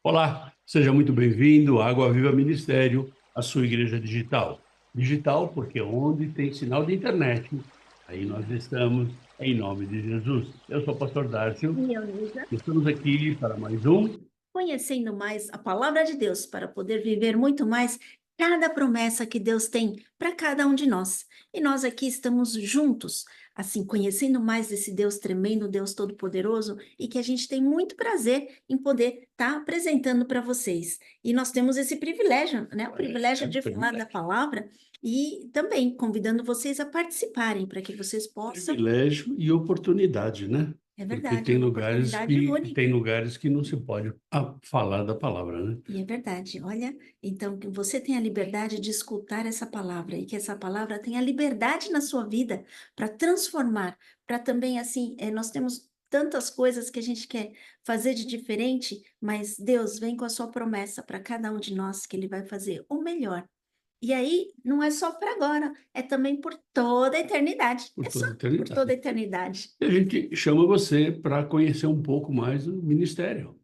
Olá, seja muito bem-vindo à Água Viva Ministério, a sua igreja digital. Digital porque onde tem sinal de internet, aí nós estamos, em nome de Jesus. Eu sou o pastor Dárcio, E Elisa, estamos aqui para mais um. conhecendo mais a palavra de Deus para poder viver muito mais cada promessa que Deus tem para cada um de nós. E nós aqui estamos juntos, assim, conhecendo mais desse Deus tremendo, Deus todo-poderoso, e que a gente tem muito prazer em poder estar apresentando para vocês. E nós temos esse privilégio, né? O privilégio de falar da palavra e também convidando vocês a participarem para que vocês possam. Privilégio e oportunidade, né? É Porque verdade, é tem uma lugares oportunidade única. que não se pode falar da palavra, né? E é verdade, olha, então que você tenha a liberdade de escutar essa palavra e que essa palavra tenha liberdade na sua vida para transformar, para também assim, nós temos tantas coisas que a gente quer fazer de diferente, mas Deus vem com a sua promessa para cada um de nós que Ele vai fazer o melhor. E aí, não é só para agora, é também por toda a eternidade. Por É só toda a por toda eternidade. a eternidade. E a gente chama você para conhecer um pouco mais do ministério.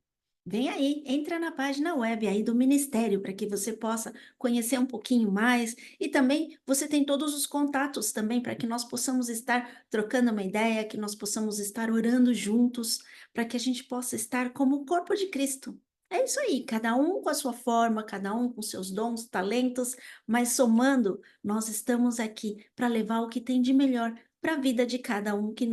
Vem aí, entra na página web aí do Ministério para que você possa conhecer um pouquinho mais e também você tem todos os contatos também para que nós possamos estar trocando uma ideia, que nós possamos estar orando juntos, para que a gente possa estar como o corpo de Cristo. É isso aí, cada um com a sua forma, cada um com seus dons, talentos, mas somando, nós estamos aqui para levar o que tem de melhor para a vida de cada um de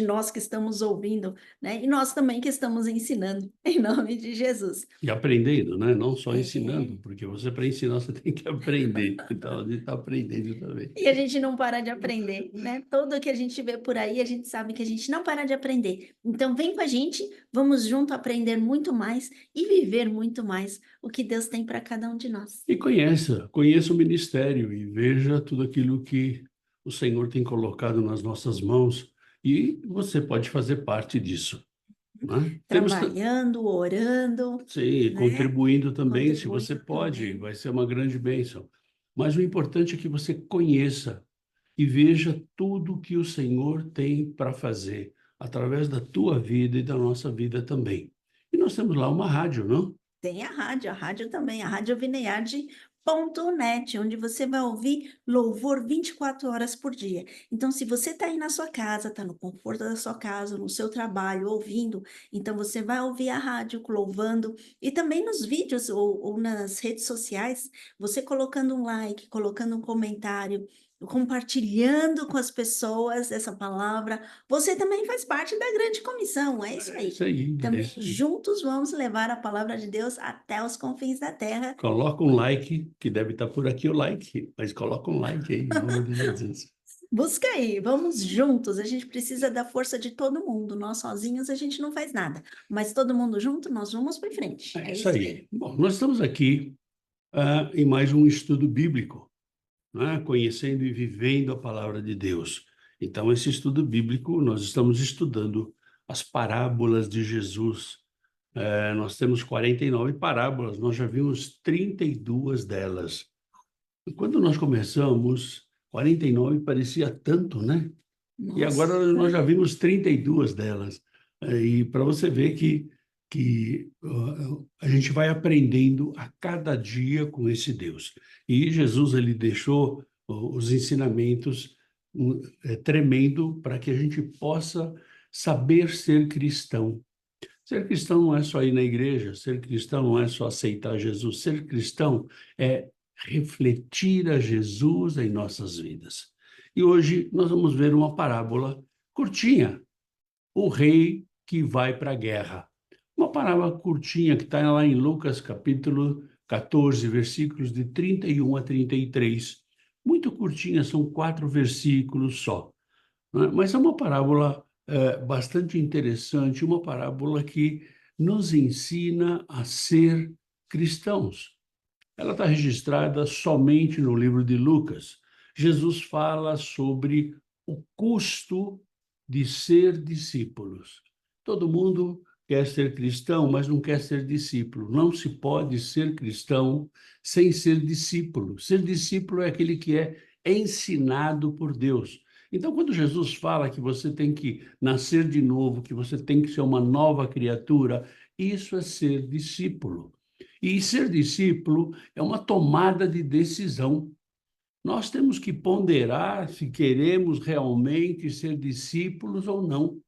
nós que estamos ouvindo, né? E nós também que estamos ensinando, em nome de Jesus. E aprendendo, né? Não só É. ensinando, porque você, para ensinar, você tem que aprender. Então, a gente está aprendendo também. E a gente não para de aprender, né? Tudo que a gente vê por aí, a gente sabe que a gente não para de aprender. Então, vem com a gente, vamos junto aprender muito mais e viver muito mais o que Deus tem para cada um de nós. E conheça o ministério e veja tudo aquilo que o Senhor tem colocado nas nossas mãos e você pode fazer parte disso, né? Trabalhando, orando, Sim, né? contribuindo também, se você Contribuindo pode, também. vai ser uma grande bênção. Mas o importante é que você conheça e veja tudo que o Senhor tem para fazer através da tua vida e da nossa vida também. E nós temos lá uma rádio, não? Tem a rádio também, a Rádio Vineyard.net, onde você vai ouvir louvor 24 horas por dia. Então, se você está aí na sua casa, está no conforto da sua casa, no seu trabalho, ouvindo, então você vai ouvir a rádio louvando, e também nos vídeos ou nas redes sociais, você colocando um like, colocando um comentário, compartilhando com as pessoas essa palavra, você também faz parte da grande comissão, é isso É aí. isso aí, é Também isso aí. juntos vamos levar a palavra de Deus até os confins da terra. Coloca um like, que deve estar por aqui o like, mas coloca um like aí, em nome de Jesus. Busca aí, vamos juntos. A gente precisa da força de todo mundo. Nós sozinhos a gente não faz nada, mas todo mundo junto nós vamos para frente. É É isso isso aí. aí. Bom, nós estamos aqui em mais um estudo bíblico, né? Conhecendo e vivendo a palavra de Deus. Então, esse estudo bíblico, nós estamos estudando as parábolas de Jesus. Nós temos 49 parábolas, nós já vimos 32 delas. E quando nós começamos, 49 parecia tanto, né? E agora nós Nossa, já vimos 32 delas. E para você ver que a gente vai aprendendo a cada dia com esse Deus. E Jesus, ele deixou os ensinamentos tremendo para que a gente possa saber ser cristão. Ser cristão não é só ir na igreja, ser cristão não é só aceitar Jesus, ser cristão é refletir a Jesus em nossas vidas. E hoje nós vamos ver uma parábola curtinha, o rei que vai para a guerra. Uma parábola curtinha que está lá em Lucas capítulo 14, versículos de 31 a 33. Muito curtinha, são 4 versículos só, né? Mas é uma parábola bastante interessante, uma parábola que nos ensina a ser cristãos. Ela está registrada somente no livro de Lucas. Jesus fala sobre o custo de ser discípulos. Todo mundo quer ser cristão, mas não quer ser discípulo. Não se pode ser cristão sem ser discípulo. Ser discípulo é aquele que é ensinado por Deus. Então, quando Jesus fala que você tem que nascer de novo, que você tem que ser uma nova criatura, Isso é ser discípulo. E ser discípulo é uma tomada de decisão. Nós temos que ponderar se queremos realmente ser discípulos ou não.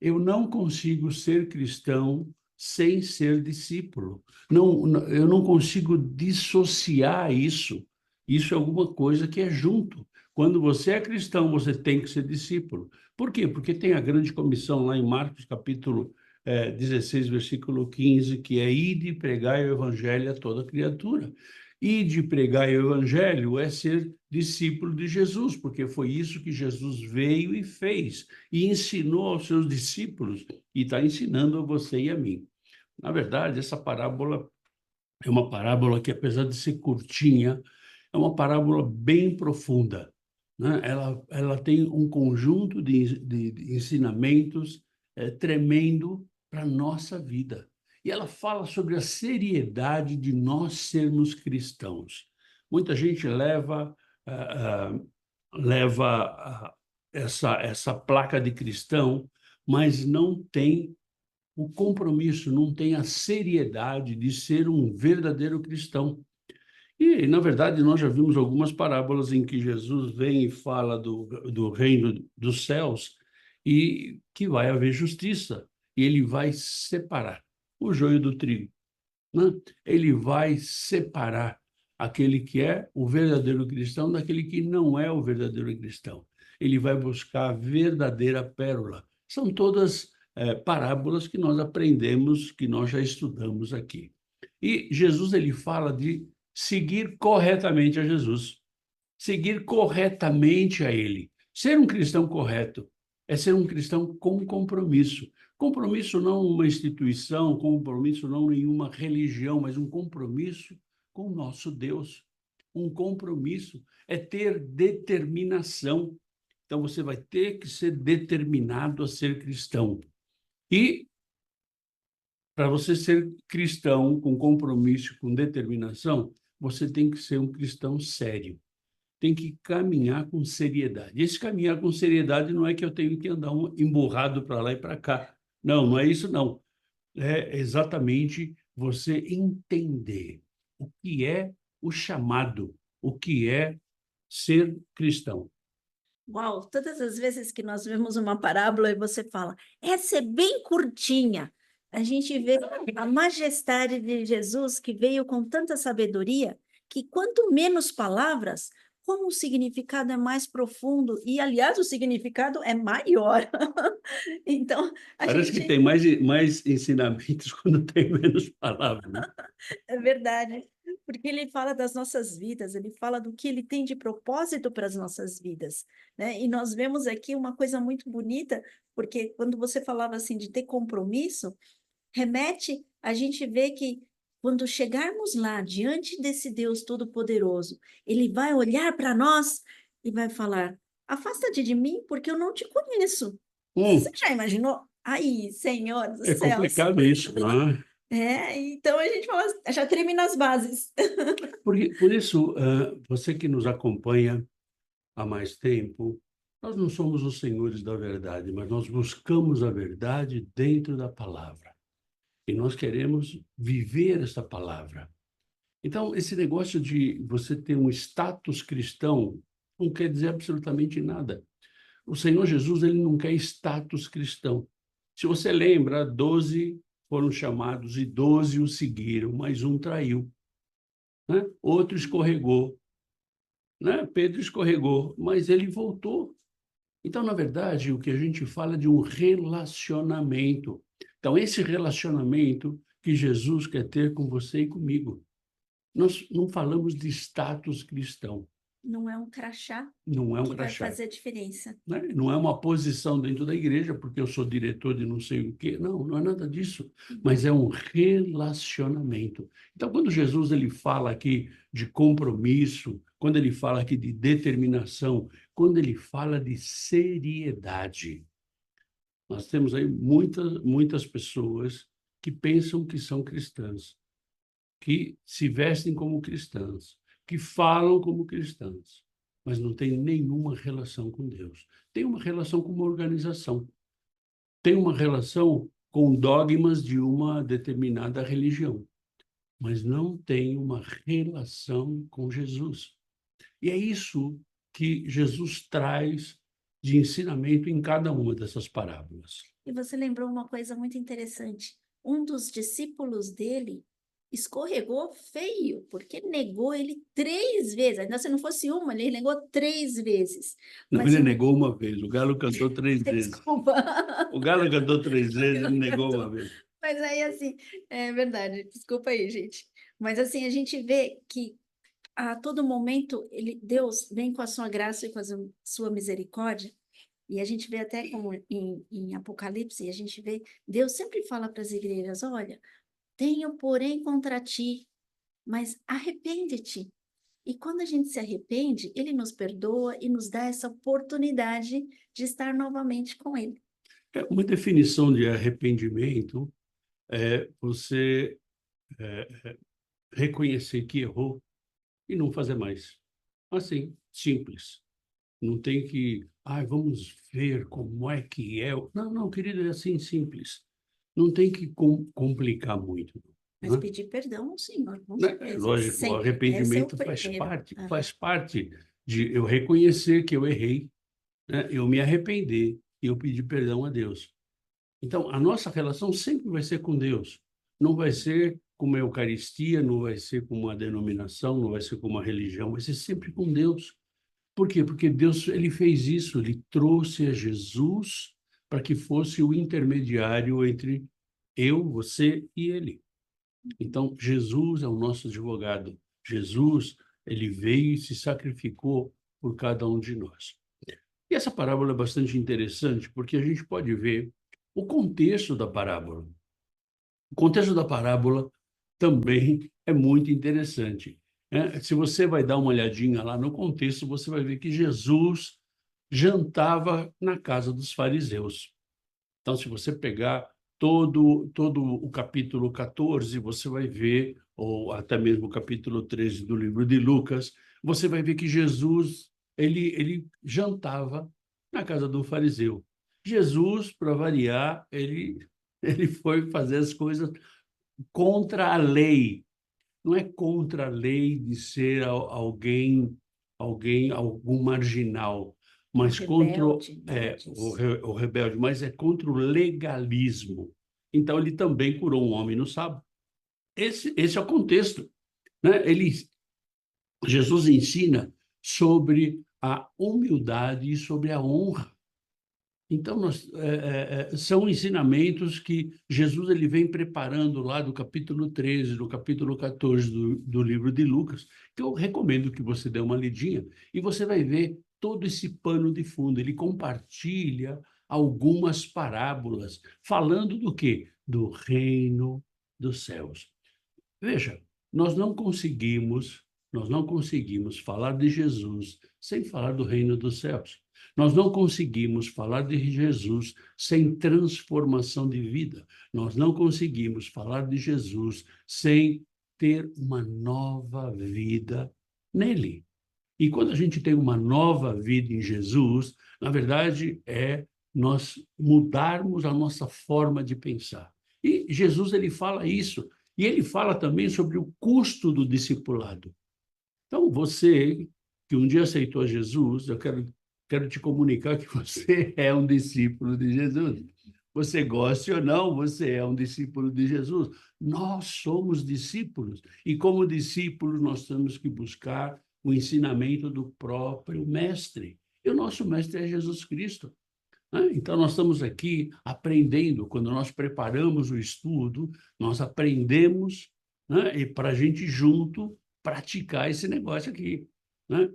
Eu não consigo ser cristão sem ser discípulo. Eu não consigo dissociar isso. Isso é alguma coisa que é junto. Quando você é cristão, você tem que ser discípulo. Por quê? Porque tem a grande comissão lá em Marcos, capítulo 16, versículo 15, que é ide e pregai o evangelho a toda criatura. Ide e pregai o evangelho é ser discípulo de Jesus, porque foi isso que Jesus veio e fez e ensinou aos seus discípulos e está ensinando a você e a mim. Na verdade, essa parábola é uma parábola que, apesar de ser curtinha, é uma parábola bem profunda, né? Ela tem um conjunto de ensinamentos tremendo para a nossa vida. E ela fala sobre a seriedade de nós sermos cristãos. Muita gente leva essa placa de cristão, mas não tem o compromisso, não tem a seriedade de ser um verdadeiro cristão. E, na verdade, nós já vimos algumas parábolas em que Jesus vem e fala do reino dos céus e que vai haver justiça, e ele vai separar o joio do trigo, né? Ele vai separar aquele que é o verdadeiro cristão daquele que não é o verdadeiro cristão. Ele vai buscar a verdadeira pérola. São todas parábolas que nós aprendemos, que nós já estudamos aqui. E Jesus ele fala de seguir corretamente a Jesus, seguir corretamente a ele. Ser um cristão correto é ser um cristão com compromisso. Compromisso não uma instituição, compromisso não nenhuma religião, mas um compromisso com o nosso Deus. Um compromisso é ter determinação. Então, você vai ter que ser determinado a ser cristão. E, para você ser cristão com compromisso, com determinação, você tem que ser um cristão sério. Tem que caminhar com seriedade. Esse caminhar com seriedade não é que eu tenho que andar emburrado para lá e para cá. Não, não é isso, não. É exatamente você entender o que é o chamado, o que é ser cristão. Uau, todas as vezes que nós vemos uma parábola e você fala, essa é bem curtinha. A gente vê a majestade de Jesus que veio com tanta sabedoria, que quanto menos palavras, como o significado é mais profundo e, aliás, o significado é maior. Então, a Parece que gente tem mais ensinamentos quando tem menos palavras, né? é verdade, porque ele fala das nossas vidas, ele fala do que ele tem de propósito para as nossas vidas, né? E nós vemos aqui uma coisa muito bonita, porque quando você falava assim de ter compromisso, remete, a gente vê que quando chegarmos lá, diante desse Deus Todo-Poderoso, ele vai olhar para nós e vai falar: afasta-te de mim, porque eu não te conheço. Você Hum, já imaginou? Ai, Senhor dos é céus. complicado isso, né? Então a gente fala, já treme nas bases. Por isso, você que nos acompanha há mais tempo, nós não somos os senhores da verdade, mas nós buscamos a verdade dentro da palavra. E nós queremos viver essa palavra. Então, esse negócio de você ter um status cristão não quer dizer absolutamente nada. O Senhor Jesus, ele não quer status cristão. Se você lembra, 12 foram chamados e 12 o seguiram, mas um traiu, né? Outro escorregou, né? Pedro escorregou, mas ele voltou. Então, na verdade, o que a gente fala é de um relacionamento. Então, esse relacionamento que Jesus quer ter com você e comigo. Nós não falamos de status cristão, Não é um crachá não é um que vai crachá, fazer a diferença. né? Não é uma posição dentro da igreja, porque eu sou diretor de não sei o quê. Não, não é nada disso, mas é um relacionamento. Então, quando Jesus ele fala aqui de compromisso, quando ele fala aqui de determinação, quando ele fala de seriedade, nós temos aí muitas pessoas que pensam que são cristãs, que se vestem como cristãs, que falam como cristãs, mas não tem nenhuma relação com Deus. Tem uma relação com uma organização, tem uma relação com dogmas de uma determinada religião, mas não tem uma relação com Jesus. E é isso que Jesus traz de ensinamento em cada uma dessas parábolas. E você lembrou uma coisa muito interessante. Um dos discípulos dele escorregou feio, porque negou ele 3 vezes. Ainda se não fosse uma, ele negou 3 vezes. Não, Mas ele o... negou uma vez, o galo cantou 3 vezes. Desculpa. O galo cantou 3 vezes, ele negou uma vez. Mas aí, assim, é verdade. Desculpa aí, gente. Mas, assim, a gente vê que a todo momento Deus vem com a sua graça e com a sua misericórdia. E a gente vê até como em Apocalipse, a gente vê, Deus sempre fala para as igrejas, olha, tenho porém contra ti, mas arrepende-te. E quando a gente se arrepende, ele nos perdoa e nos dá essa oportunidade de estar novamente com ele. Uma definição de arrependimento é você reconhecer que errou e não fazer mais. Assim, simples. Não tem que, vamos ver como é que é. Não, não, querido, é assim simples. Não tem que complicar muito, Mas né? pedir perdão ao Senhor, com É certeza. lógico, o Sempre. Esse é o arrependimento primeiro. faz parte de eu reconhecer que eu errei, né? Eu me arrepender e eu pedir perdão a Deus. Então, a nossa relação sempre vai ser com Deus. Não vai ser com uma Eucaristia, não vai ser com uma denominação, não vai ser com uma religião, vai ser sempre com Deus. Por quê? Porque Deus, ele fez isso, ele trouxe a Jesus para que fosse o intermediário entre eu, você e ele. Então, Jesus é o nosso advogado. Jesus, ele veio e se sacrificou por cada um de nós. E essa parábola é bastante interessante porque a gente pode ver o contexto da parábola. O contexto da parábola também é muito interessante, né? Se você vai dar uma olhadinha lá no contexto, você vai ver que Jesus jantava na casa dos fariseus. Então, se você pegar todo o capítulo 14, você vai ver, ou até mesmo o capítulo 13 do livro de Lucas, você vai ver que Jesus, ele jantava na casa do fariseu. Jesus, para variar, ele foi fazer as coisas contra a lei. Não é contra a lei de ser algum marginal, mas contra Rebelde, nada disso. o rebelde, mas é contra o legalismo. Então, ele também curou um homem no sábado. Esse é o contexto, né? Jesus ensina sobre a humildade e sobre a honra. Então, são ensinamentos que Jesus ele vem preparando lá do capítulo 13, do capítulo 14 do livro de Lucas, que eu recomendo que você dê uma lidinha, e você vai ver todo esse pano de fundo. Ele compartilha algumas parábolas, falando do quê? Do reino dos céus. Veja, nós não conseguimos falar de Jesus sem falar do reino dos céus. Nós não conseguimos falar de Jesus sem transformação de vida. Nós não conseguimos falar de Jesus sem ter uma nova vida nele. E quando a gente tem uma nova vida em Jesus, na verdade, é nós mudarmos a nossa forma de pensar. E Jesus ele fala isso, e ele fala também sobre o custo do discipulado. Então, você que um dia aceitou Jesus, eu quero te comunicar que você é um discípulo de Jesus. Você goste ou não, você é um discípulo de Jesus. Nós somos discípulos. E como discípulos, nós temos que buscar o ensinamento do próprio mestre. E o nosso mestre é Jesus Cristo, né? Então, nós estamos aqui aprendendo. Quando nós preparamos o estudo, nós aprendemos, né? E para a gente junto praticar esse negócio aqui, né?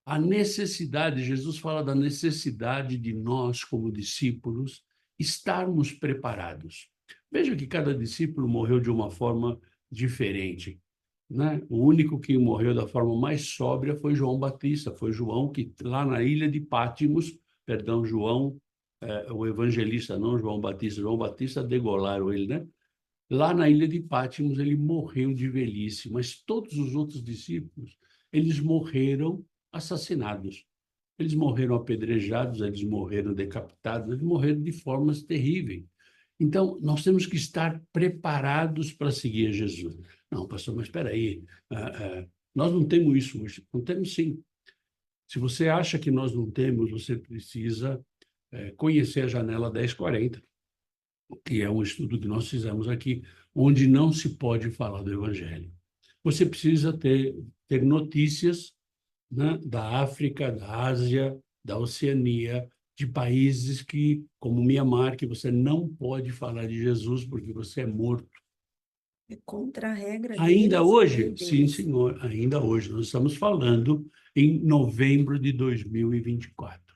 A necessidade, Jesus fala da necessidade de nós, como discípulos, estarmos preparados. Veja que cada discípulo morreu de uma forma diferente, né? O único que morreu da forma mais sóbria foi João Batista, foi João que lá na ilha de Pátimos, perdão, João, o evangelista, não João Batista, João Batista degolaram ele, né? Lá na ilha de Pátimos ele morreu de velhice, mas todos os outros discípulos, eles morreram assassinados. Eles morreram apedrejados, eles morreram decapitados, eles morreram de formas terríveis. Então, nós temos que estar preparados para seguir a Jesus. Não, pastor, mas espera aí, nós não temos isso hoje. Não temos sim. Se você acha que nós não temos, você precisa conhecer a Janela 1040, que é um estudo que nós fizemos aqui, onde não se pode falar do Evangelho. Você precisa ter notícias, né, da África, da Ásia, da Oceania, de países que, como Mianmar, que você não pode falar de Jesus porque você é morto. É contra a regra Ainda deles, a hoje? lei Sim, deles. senhor, ainda hoje. Nós estamos falando em novembro de 2024.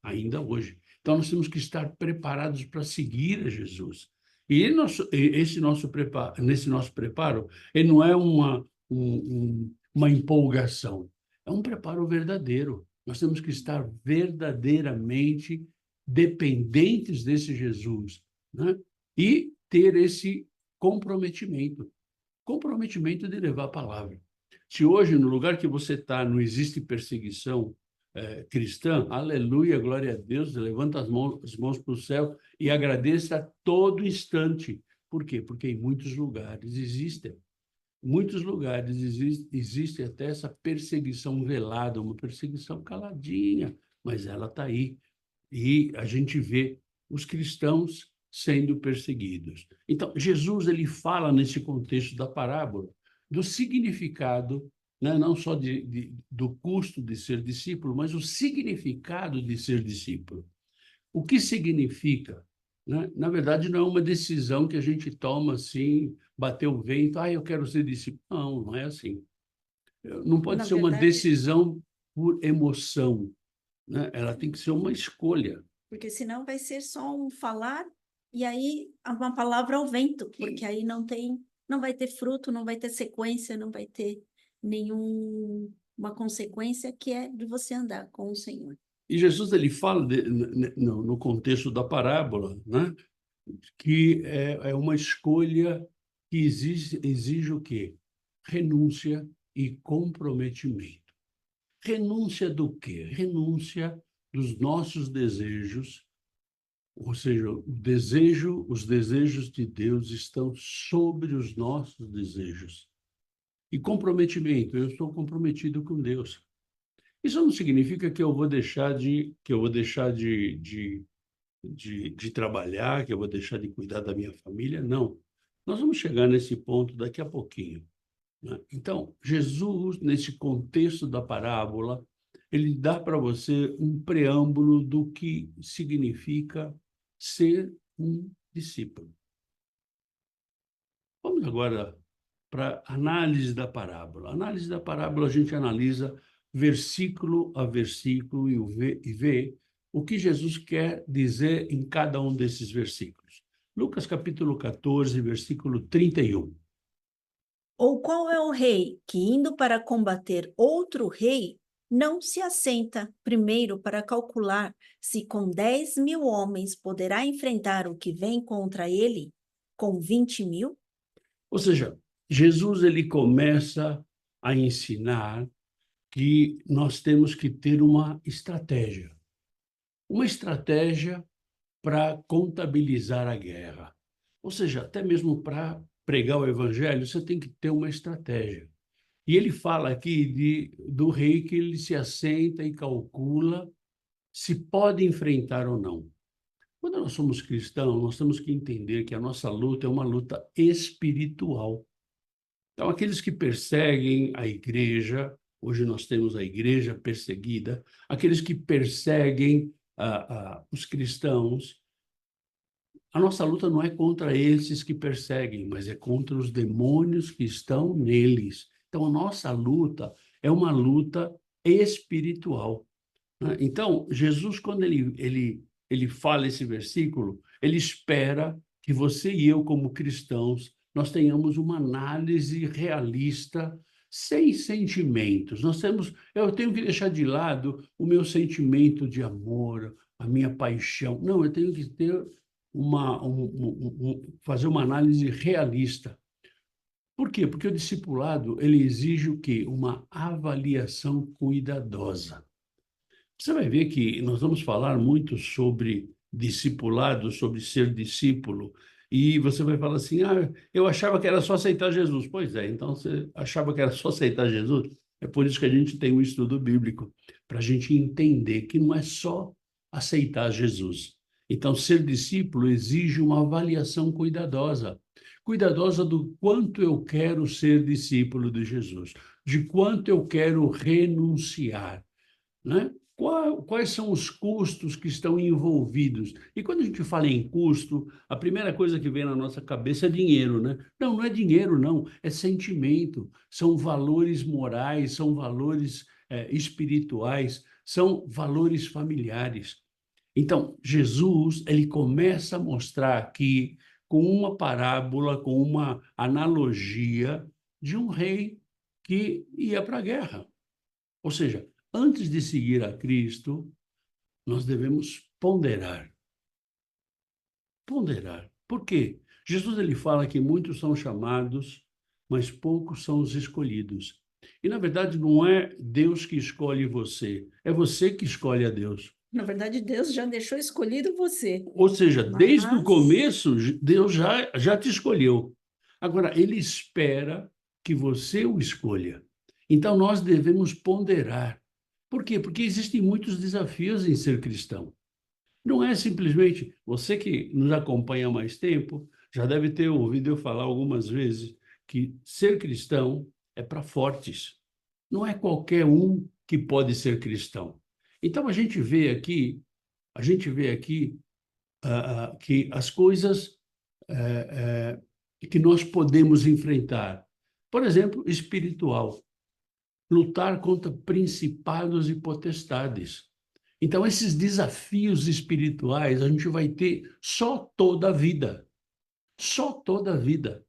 Ainda hoje. Então, nós temos que estar preparados para seguir a Jesus. Nesse nosso preparo, ele não é uma empolgação, é um preparo verdadeiro. Nós temos que estar verdadeiramente dependentes desse Jesus, né? E ter esse comprometimento, comprometimento de levar a palavra. Se hoje, no lugar que você está, não existe perseguição cristã, aleluia, glória a Deus, levanta as mãos para o céu e agradeça a todo instante. Por quê? Porque em muitos lugares existem. Em muitos lugares existe até essa perseguição velada, uma perseguição caladinha, mas ela está aí. E a gente vê os cristãos sendo perseguidos. Então, Jesus ele fala nesse contexto da parábola do significado, né, não só do custo de ser discípulo, mas o significado de ser discípulo. O que significa? Né? Na verdade, não é uma decisão que a gente toma assim, bater o vento, eu quero ser discípulo. Não, não é assim. Não pode Na ser uma verdade, decisão por emoção, né? Ela tem que ser uma escolha. porque senão vai ser só um falar e aí uma palavra ao vento, porque aí não vai ter fruto, não vai ter sequência, não vai ter uma consequência que é de você andar com o Senhor. E Jesus ele fala no contexto da parábola, né, que é uma escolha que exige o quê? Renúncia e comprometimento. Renúncia do quê? Renúncia dos nossos desejos, ou seja, os desejos de Deus estão sobre os nossos desejos. E comprometimento, eu estou comprometido com Deus. Isso não significa que eu vou deixar de trabalhar, que eu vou deixar de cuidar da minha família. Não. Nós vamos chegar nesse ponto daqui a pouquinho, né? Então, Jesus, nesse contexto da parábola, ele dá para você um preâmbulo do que significa ser um discípulo. Vamos agora para a análise da parábola. A análise da parábola, a gente analisa versículo a versículo e vê o que Jesus quer dizer em cada um desses versículos. Lucas capítulo 14, versículo 31. Ou qual é o rei que, indo para combater outro rei, não se assenta primeiro para calcular se com 10.000 homens poderá enfrentar o que vem contra ele com 20.000? Ou seja, Jesus ele começa a ensinar que nós temos que ter uma estratégia. Uma estratégia para contabilizar a guerra. Ou seja, até mesmo para pregar o evangelho, você tem que ter uma estratégia. E ele fala aqui do rei que ele se assenta e calcula se pode enfrentar ou não. Quando nós somos cristãos, nós temos que entender que a nossa luta é uma luta espiritual. Então, aqueles que perseguem a igreja, hoje nós temos a igreja perseguida, aqueles que perseguem os cristãos, a nossa luta não é contra esses que perseguem, mas é contra os demônios que estão neles. Então, a nossa luta é uma luta espiritual, né? Então, Jesus, quando ele fala esse versículo, ele espera que você e eu, como cristãos, nós tenhamos uma análise realista, sem sentimentos. Eu tenho que deixar de lado o meu sentimento de amor, a minha paixão. Não, eu tenho que ter fazer uma análise realista. Por quê? Porque o discipulado, ele exige o quê? Uma avaliação cuidadosa. Você vai ver que nós vamos falar muito sobre discipulado, sobre ser discípulo, e você vai falar assim, eu achava que era só aceitar Jesus. Pois é, então você achava que era só aceitar Jesus? É por isso que a gente tem um estudo bíblico, para a gente entender que não é só aceitar Jesus. Então, ser discípulo exige uma avaliação cuidadosa. Cuidadosa do quanto eu quero ser discípulo de Jesus, de quanto eu quero renunciar, né? Quais são os custos que estão envolvidos? E quando a gente fala em custo, a primeira coisa que vem na nossa cabeça é dinheiro, né? Não, não é dinheiro, não. É sentimento, são valores morais, são valores espirituais, são valores familiares. Então, Jesus, ele começa a mostrar aqui, com uma parábola, com uma analogia de um rei que ia para a guerra. Ou seja, antes de seguir a Cristo, nós devemos ponderar. Ponderar. Por quê? Jesus ele fala que muitos são chamados, mas poucos são os escolhidos. E, na verdade, não é Deus que escolhe você, é você que escolhe a Deus. Na verdade, Deus já deixou escolhido você, Ou seja, desde o mas começo, Deus já te escolheu. Agora, ele espera que você o escolha. Então, nós devemos ponderar. Por quê? Porque existem muitos desafios em ser cristão. Não é simplesmente você que nos acompanha há mais tempo, já deve ter ouvido eu falar algumas vezes que ser cristão é para fortes. Não é qualquer um que pode ser cristão. Então, a gente vê aqui que as coisas que nós podemos enfrentar, por exemplo, espiritual, lutar contra principados e potestades. Então, esses desafios espirituais a gente vai ter só toda a vida, só toda a vida.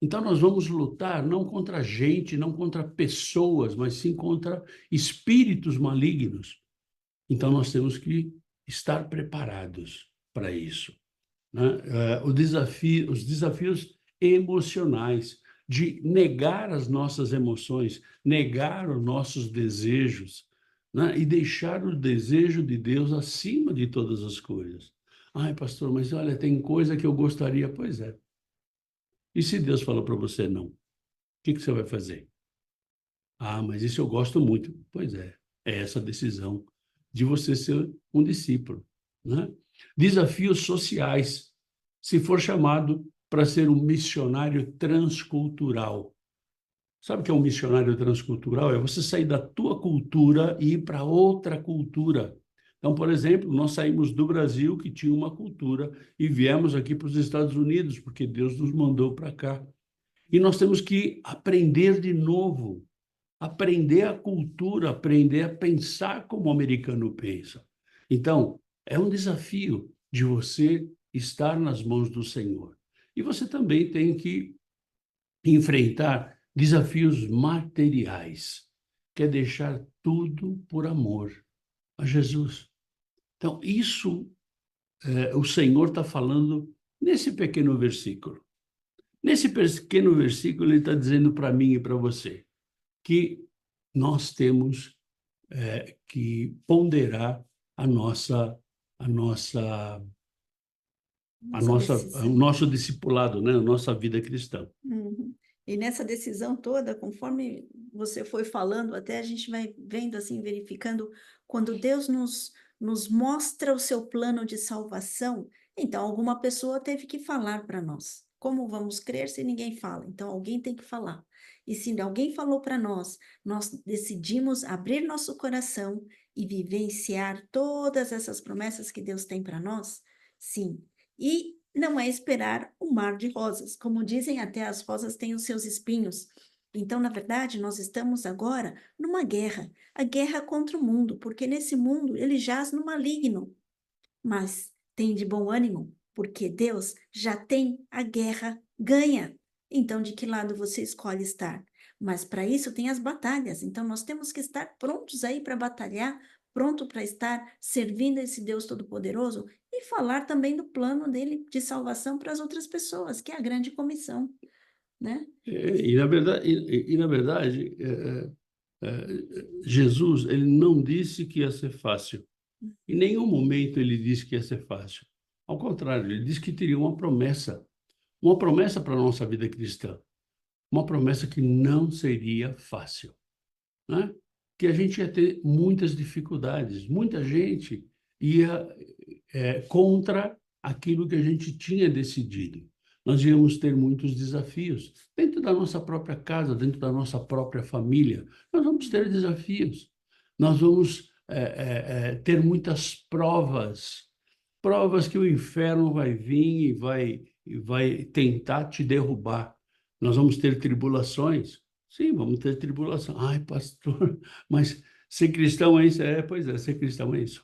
Então, nós vamos lutar não contra gente, não contra pessoas, mas sim contra espíritos malignos. Então, nós temos que estar preparados para isso, né? Os desafios emocionais de negar as nossas emoções, negar os nossos desejos, né? E deixar o desejo de Deus acima de todas as coisas. Ai, pastor, mas olha, tem coisa que eu gostaria. Pois é. E se Deus falou para você não? O que você vai fazer? Ah, mas isso eu gosto muito. Pois é essa decisão de você ser um discípulo, né? Desafios sociais. Se for chamado para ser um missionário transcultural. Sabe o que é um missionário transcultural? É você sair da tua cultura e ir para outra cultura. Então, por exemplo, nós saímos do Brasil, que tinha uma cultura, e viemos aqui para os Estados Unidos, porque Deus nos mandou para cá. E nós temos que aprender de novo, aprender a cultura, aprender a pensar como o americano pensa. Então, é um desafio de você estar nas mãos do Senhor. E você também tem que enfrentar desafios materiais, que é deixar tudo por amor a Jesus. Então, isso o Senhor está falando nesse pequeno versículo. Nesse pequeno versículo, ele está dizendo para mim e para você que nós temos que ponderar a nossa, a nossa, nossa o decisão. nosso discipulado, né? A nossa vida cristã. Uhum. E nessa decisão toda, conforme você foi falando, até a gente vai vendo assim, verificando, quando Deus nos mostra o seu plano de salvação, então alguma pessoa teve que falar para nós. Como vamos crer se ninguém fala? Então alguém tem que falar. E se alguém falou para nós, nós decidimos abrir nosso coração e vivenciar todas essas promessas que Deus tem para nós? Sim. E não é esperar um mar de rosas. Como dizem, até as rosas têm os seus espinhos. Então, na verdade, nós estamos agora numa guerra, a guerra contra o mundo, porque nesse mundo ele jaz no maligno. Mas tem de bom ânimo, porque Deus já tem a guerra ganha. Então, de que lado você escolhe estar? Mas para isso tem as batalhas. Então, nós temos que estar prontos aí para batalhar, pronto para estar servindo esse Deus Todo-Poderoso e falar também do plano dele de salvação para as outras pessoas, que é a grande comissão, né? Na verdade, Jesus ele não disse que ia ser fácil. Em nenhum momento ele disse que ia ser fácil. Ao contrário, ele disse que teria uma promessa para a nossa vida cristã, uma promessa que não seria fácil, né? Que a gente ia ter muitas dificuldades, muita gente ia contra aquilo que a gente tinha decidido. Nós íamos ter muitos desafios dentro da nossa própria casa, dentro da nossa própria família. Nós vamos ter desafios. Nós vamos ter muitas provas, provas que o inferno vai vir e vai tentar te derrubar. Nós vamos ter tribulações. Sim, vamos ter tribulação. Ai, pastor, mas ser cristão é isso? Pois é, ser cristão é isso.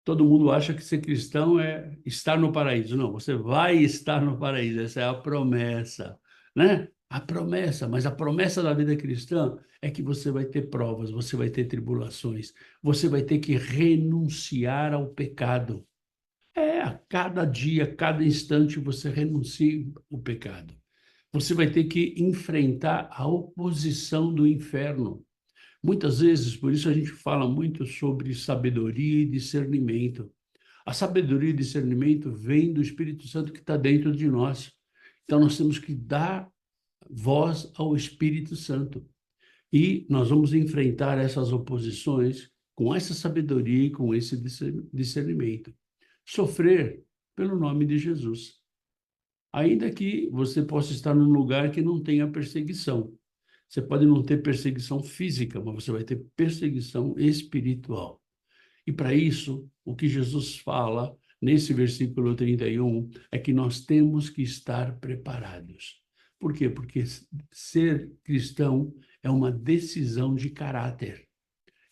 Todo mundo acha que ser cristão é estar no paraíso. Não, você vai estar no paraíso, essa é a promessa, né? A promessa, mas a promessa da vida cristã é que você vai ter provas, você vai ter tribulações, você vai ter que renunciar ao pecado. A cada dia, cada instante você renuncia o pecado. Você vai ter que enfrentar a oposição do inferno. Muitas vezes, por isso a gente fala muito sobre sabedoria e discernimento. A sabedoria e discernimento vem do Espírito Santo que está dentro de nós. Então nós temos que dar voz ao Espírito Santo. E nós vamos enfrentar essas oposições com essa sabedoria e com esse discernimento. Sofrer pelo nome de Jesus. Ainda que você possa estar num lugar que não tenha perseguição. Você pode não ter perseguição física, mas você vai ter perseguição espiritual. E para isso, o que Jesus fala nesse versículo 31 é que nós temos que estar preparados. Por quê? Porque ser cristão é uma decisão de caráter.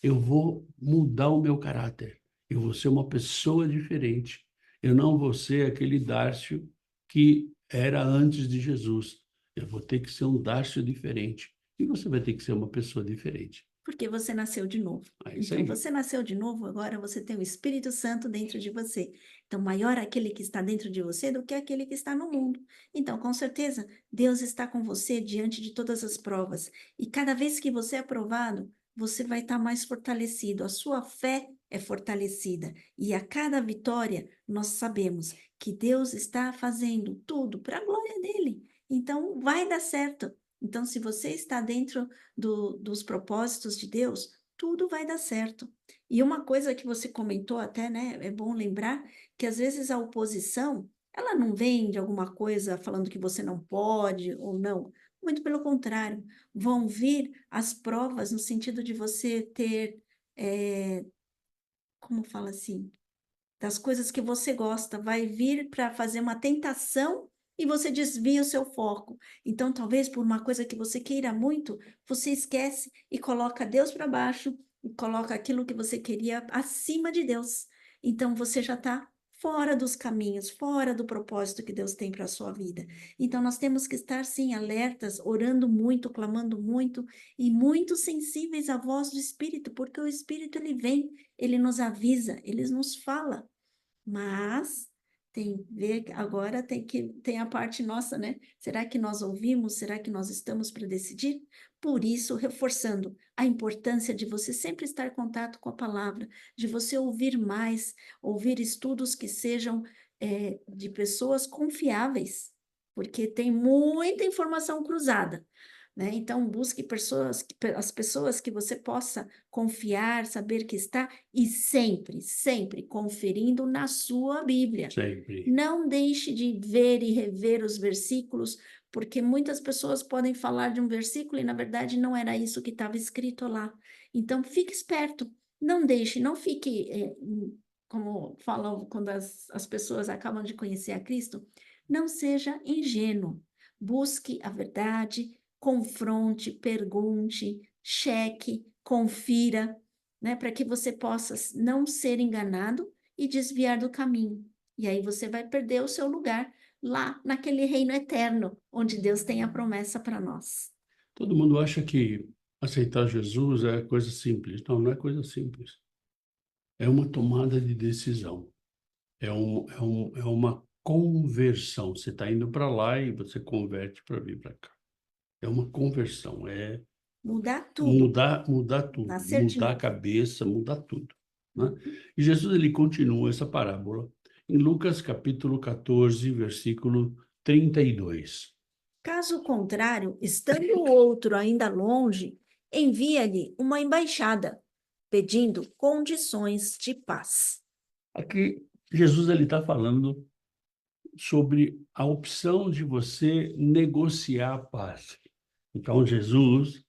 Eu vou mudar o meu caráter. Eu vou ser uma pessoa diferente. Eu não vou ser aquele Dárcio que era antes de Jesus. Eu vou ter que ser um Dárcio diferente. E você vai ter que ser uma pessoa diferente. Porque você nasceu de novo. É isso Então, aí. você nasceu de novo, agora você tem o Espírito Santo dentro de você. Então, maior aquele que está dentro de você do que aquele que está no mundo. Então, com certeza, Deus está com você diante de todas as provas. E cada vez que você é aprovado, você vai estar mais fortalecido. A sua fé é fortalecida. E a cada vitória, nós sabemos que Deus está fazendo tudo para a glória dele. Então, vai dar certo. Então, se você está dentro dos propósitos de Deus, tudo vai dar certo. E uma coisa que você comentou até, né? É bom lembrar que às vezes a oposição, ela não vem de alguma coisa falando que você não pode ou não. Muito pelo contrário, vão vir as provas no sentido de você ter, como fala assim? Das coisas que você gosta, vai vir para fazer uma tentação e você desvia o seu foco. Então, talvez por uma coisa que você queira muito, você esquece e coloca Deus para baixo, e coloca aquilo que você queria acima de Deus. Então, você já está fora dos caminhos, fora do propósito que Deus tem para a sua vida. Então, nós temos que estar, sim, alertas, orando muito, clamando muito e muito sensíveis à voz do Espírito, porque o Espírito, ele vem, ele nos avisa, ele nos fala. Mas tem ver agora tem a parte nossa, né? Será que nós ouvimos? Será que nós estamos para decidir? Por isso, reforçando a importância de você sempre estar em contato com a palavra, de você ouvir mais, ouvir estudos que sejam de pessoas confiáveis, porque tem muita informação cruzada. Né? Então, busque as pessoas que você possa confiar, saber que está, e sempre, sempre conferindo na sua Bíblia. Sempre. Não deixe de ver e rever os versículos, porque muitas pessoas podem falar de um versículo e, na verdade, não era isso que estava escrito lá. Então, fique esperto. Não deixe, não fique, como falam quando as pessoas acabam de conhecer a Cristo, não seja ingênuo. Busque a verdade, confronte, pergunte, cheque, confira, né, para que você possa não ser enganado e desviar do caminho. E aí você vai perder o seu lugar lá naquele reino eterno, onde Deus tem a promessa para nós. Todo mundo acha que aceitar Jesus é coisa simples. Não, não é coisa simples. É uma tomada de decisão. É uma conversão. Você está indo para lá e você converte para vir para cá. É uma conversão. É Mudar tudo, mudar tudo. nascer de Mudar a novo. cabeça, mudar tudo. né? E Jesus ele continua essa parábola em Lucas capítulo 14, versículo 32. Caso contrário, estando o outro ainda longe, envia-lhe uma embaixada, pedindo condições de paz. Aqui Jesus ele está falando sobre a opção de você negociar a paz. Então Jesus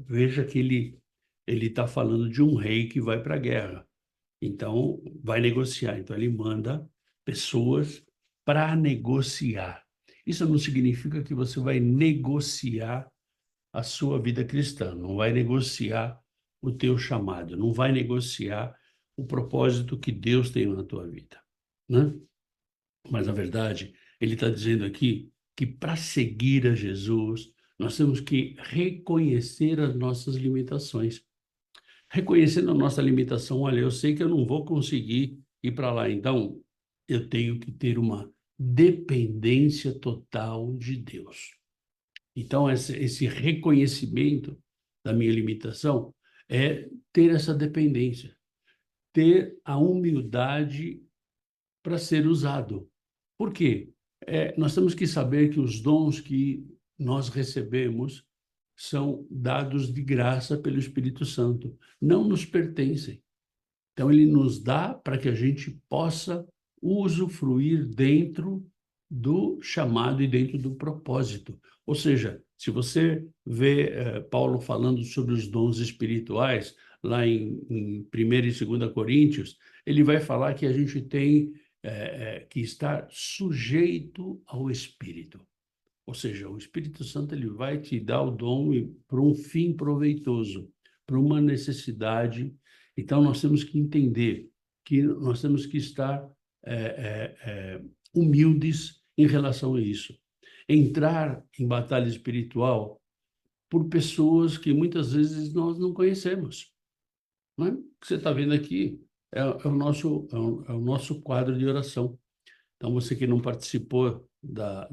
veja que ele está falando de um rei que vai para a guerra. Então vai negociar. Então ele manda pessoas para negociar. Isso não significa que você vai negociar a sua vida cristã, não vai negociar o teu chamado, não vai negociar o propósito que Deus tem na tua vida, né? Mas, na verdade, ele está dizendo aqui que para seguir a Jesus, nós temos que reconhecer as nossas limitações. Reconhecendo a nossa limitação, olha, eu sei que eu não vou conseguir ir para lá, então eu tenho que ter uma dependência total de Deus. Então, esse reconhecimento da minha limitação é ter essa dependência, ter a humildade para ser usado. Por quê? Nós temos que saber que os dons que nós recebemos são dados de graça pelo Espírito Santo, não nos pertencem. Então, ele nos dá para que a gente possa usufruir dentro do chamado e dentro do propósito. Ou seja, se você vê Paulo falando sobre os dons espirituais, lá em 1 e 2 Coríntios, ele vai falar que a gente tem que estar sujeito ao Espírito. Ou seja, o Espírito Santo ele vai te dar o dom para um fim proveitoso, para uma necessidade. Então, nós temos que entender que nós temos que estar humildes em relação a isso. Entrar em batalha espiritual por pessoas que muitas vezes nós não conhecemos. Não é? O que você está vendo aqui é o nosso quadro de oração. Então, você que não participou da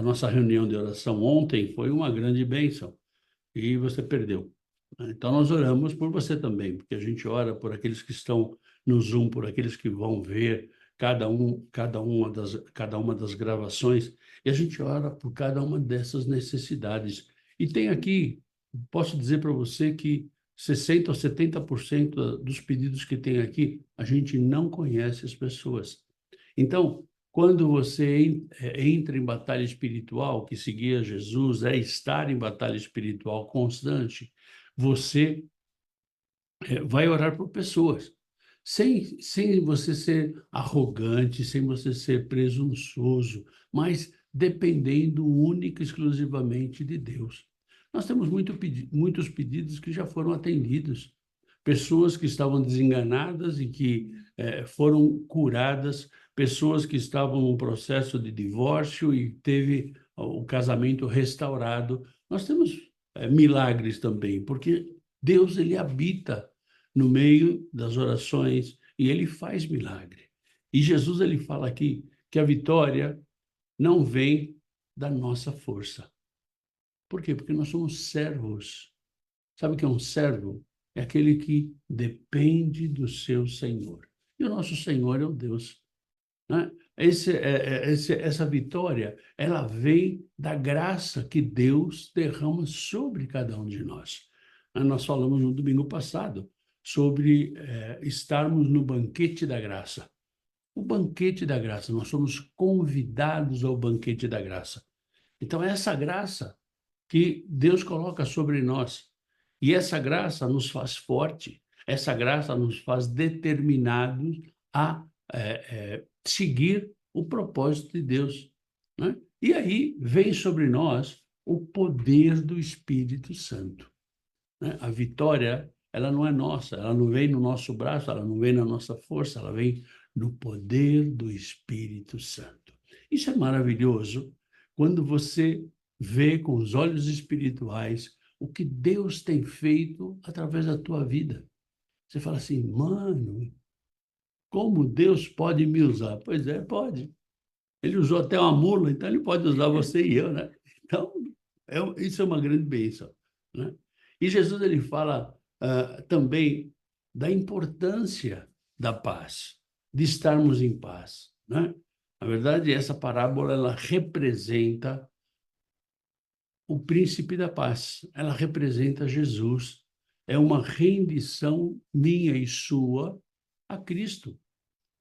nossa reunião de oração ontem, foi uma grande bênção e você perdeu. Então, nós oramos por você também, porque a gente ora por aqueles que estão no Zoom, por aqueles que vão ver cada uma das gravações, e a gente ora por cada uma dessas necessidades. E tem aqui, posso dizer para você que 60% ou 70% dos pedidos que tem aqui, a gente não conhece as pessoas. Então, quando você entra em batalha espiritual, que seguir a Jesus é estar em batalha espiritual constante, você vai orar por pessoas, sem você ser arrogante, sem você ser presunçoso, mas dependendo única e exclusivamente de Deus. Nós temos muitos pedidos que já foram atendidos, pessoas que estavam desenganadas e que foram curadas, pessoas que estavam num processo de divórcio e teve o casamento restaurado. Nós temos milagres também, porque Deus ele habita no meio das orações e ele faz milagre. E Jesus ele fala aqui que a vitória não vem da nossa força. Por quê? Porque nós somos servos. Sabe o que é um servo? É aquele que depende do seu Senhor. E o nosso Senhor é o Deus, né? Essa vitória, ela vem da graça que Deus derrama sobre cada um de nós. Nós falamos no domingo passado sobre estarmos no banquete da graça. O banquete da graça, nós somos convidados ao banquete da graça. Então, é essa graça que Deus coloca sobre nós. E essa graça nos faz forte, essa graça nos faz determinados a seguir o propósito de Deus, né? E aí vem sobre nós o poder do Espírito Santo, né? A vitória, ela não é nossa, ela não vem no nosso braço, ela não vem na nossa força, ela vem no poder do Espírito Santo. Isso é maravilhoso quando você vê com os olhos espirituais o que Deus tem feito através da tua vida. Você fala assim, mano, como Deus pode me usar? Pois é, pode. Ele usou até uma mula, então ele pode usar você e eu, né? Então, isso é uma grande bênção, né? E Jesus, ele fala também da importância da paz, de estarmos em paz, né? Na verdade, essa parábola ela representa o príncipe da paz. Ela representa Jesus. É uma rendição minha e sua a Cristo,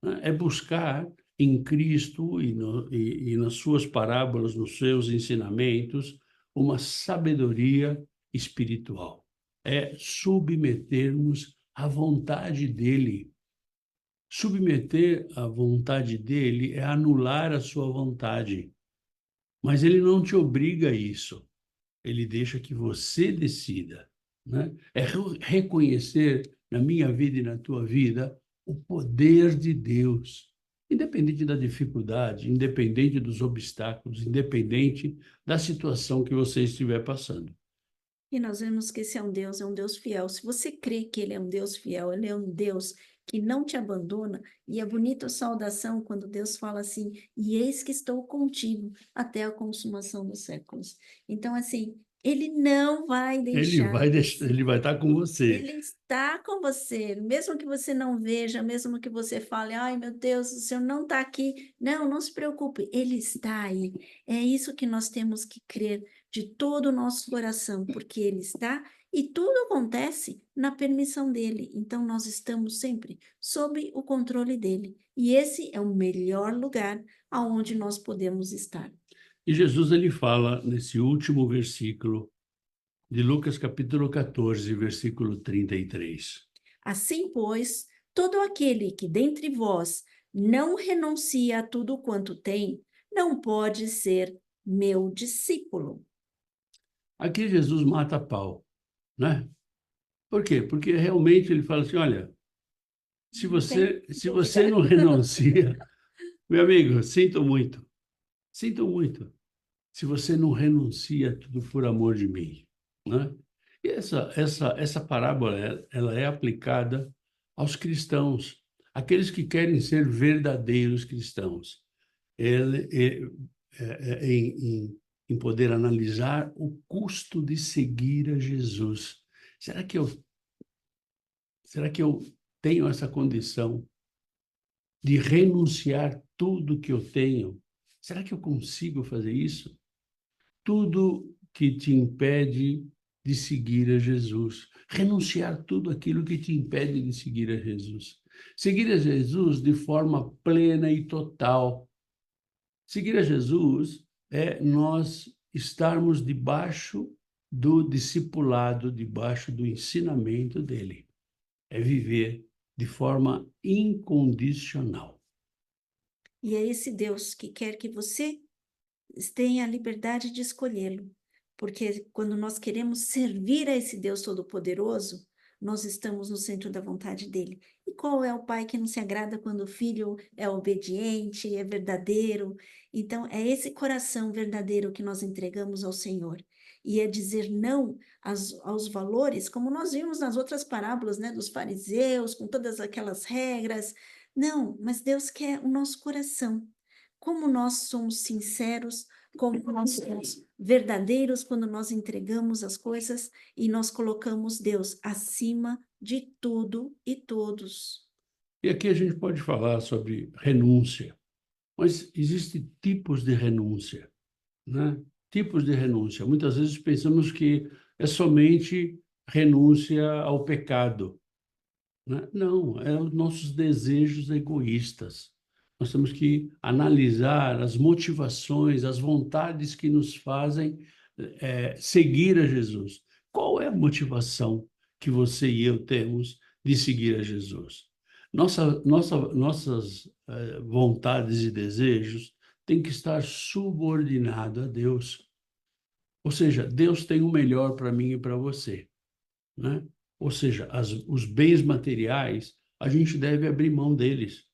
né? É buscar em Cristo e nas suas parábolas, nos seus ensinamentos, uma sabedoria espiritual. É submetermos à vontade dele. Submeter à vontade dele é anular a sua vontade. Mas ele não te obriga a isso. Ele deixa que você decida, né? É reconhecer na minha vida e na tua vida o poder de Deus, independente da dificuldade, independente dos obstáculos, independente da situação que você estiver passando. E nós vemos que esse é um Deus fiel. Se você crê que ele é um Deus fiel, ele é um Deus que não te abandona, e é bonita a saudação quando Deus fala assim, e eis que estou contigo até a consumação dos séculos. Então, assim, ele não vai deixar você. Ele vai estar com você. Ele está com você, mesmo que você não veja, mesmo que você fale, ai meu Deus, o Senhor não está aqui. Não, não se preocupe, Ele está aí. É isso que nós temos que crer de todo o nosso coração, porque Ele está e tudo acontece na permissão dEle. Então nós estamos sempre sob o controle dEle. E esse é o melhor lugar aonde nós podemos estar. E Jesus ele fala nesse último versículo de Lucas capítulo 14, versículo 33. Assim, pois, todo aquele que dentre vós não renuncia a tudo quanto tem, não pode ser meu discípulo. Aqui Jesus mata a pau, né? Por quê? Porque realmente ele fala assim, olha, Não tem se você dúvida. não renuncia, meu amigo, sinto muito, sinto muito. Se você não renuncia a tudo por amor de mim, né? E essa parábola, ela é aplicada aos cristãos, aqueles que querem ser verdadeiros cristãos. Ele, em poder analisar o custo de seguir a Jesus. Será que eu, será que eu tenho essa condição de renunciar tudo que eu tenho? Será que eu consigo fazer isso? Tudo que te impede de seguir a Jesus. Renunciar tudo aquilo que te impede de seguir a Jesus. Seguir a Jesus de forma plena e total. Seguir a Jesus é nós estarmos debaixo do discipulado, debaixo do ensinamento dele. É viver de forma incondicional. E é esse Deus que quer que você tenha a liberdade de escolhê-lo. Porque quando nós queremos servir a esse Deus Todo-Poderoso, nós estamos no centro da vontade dele. E qual é o pai que não se agrada quando o filho é obediente, é verdadeiro? Então, é esse coração verdadeiro que nós entregamos ao Senhor. E é dizer não aos valores, como nós vimos nas outras parábolas, né, dos fariseus, com todas aquelas regras. Não, mas Deus quer o nosso coração. Como nós somos sinceros, como nós somos verdadeiros quando nós entregamos as coisas e nós colocamos Deus acima de tudo e todos. E aqui a gente pode falar sobre renúncia, mas existem tipos de renúncia, né? Tipos de renúncia. Muitas vezes pensamos que é somente renúncia ao pecado, né? Não, é os nossos desejos egoístas. Nós temos que analisar as motivações, as vontades que nos fazem seguir a Jesus. Qual é a motivação que você e eu temos de seguir a Jesus? Nossas vontades e desejos têm que estar subordinado a Deus. Ou seja, Deus tem o melhor para mim e para você, né? Ou seja, os bens materiais, a gente deve abrir mão deles.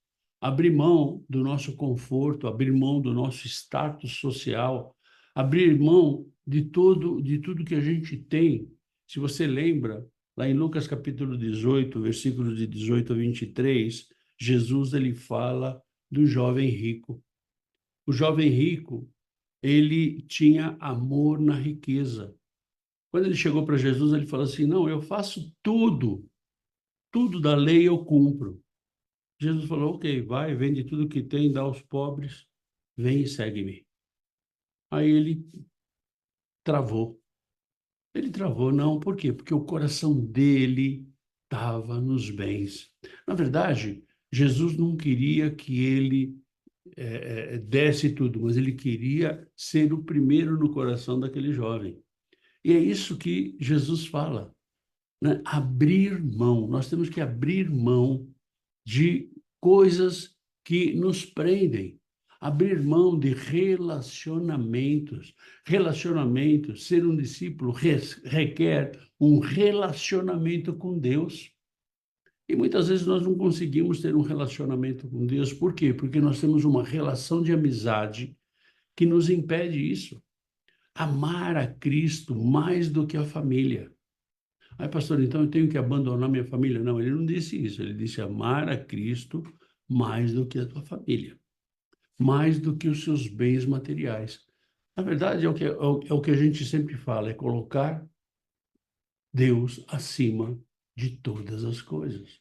Abrir mão do nosso conforto, abrir mão do nosso status social, abrir mão de tudo que a gente tem. Se você lembra, lá em Lucas capítulo 18, versículos de 18 a 23, Jesus ele fala do jovem rico. O jovem rico, ele tinha amor na riqueza. Quando ele chegou para Jesus, ele falou assim: não, eu faço tudo tudo da lei eu cumpro. Jesus falou, ok, vai, vende tudo que tem, dá aos pobres, vem e segue-me. Aí ele travou. Ele travou, não, por quê? Porque o coração dele estava nos bens. Na verdade, Jesus não queria que ele desse tudo, mas ele queria ser o primeiro no coração daquele jovem. E é isso que Jesus fala, né? Abrir mão. Nós temos que abrir mão de coisas que nos prendem. Abrir mão de relacionamentos. Relacionamentos, ser um discípulo requer um relacionamento com Deus. E muitas vezes nós não conseguimos ter um relacionamento com Deus. Por quê? Porque nós temos uma relação de amizade que nos impede isso. Amar a Cristo mais do que a família. Aí, pastor, então eu tenho que abandonar minha família? Não, ele não disse isso. Ele disse amar a Cristo mais do que a tua família, mais do que os seus bens materiais. Na verdade, é o que a gente sempre fala, é colocar Deus acima de todas as coisas.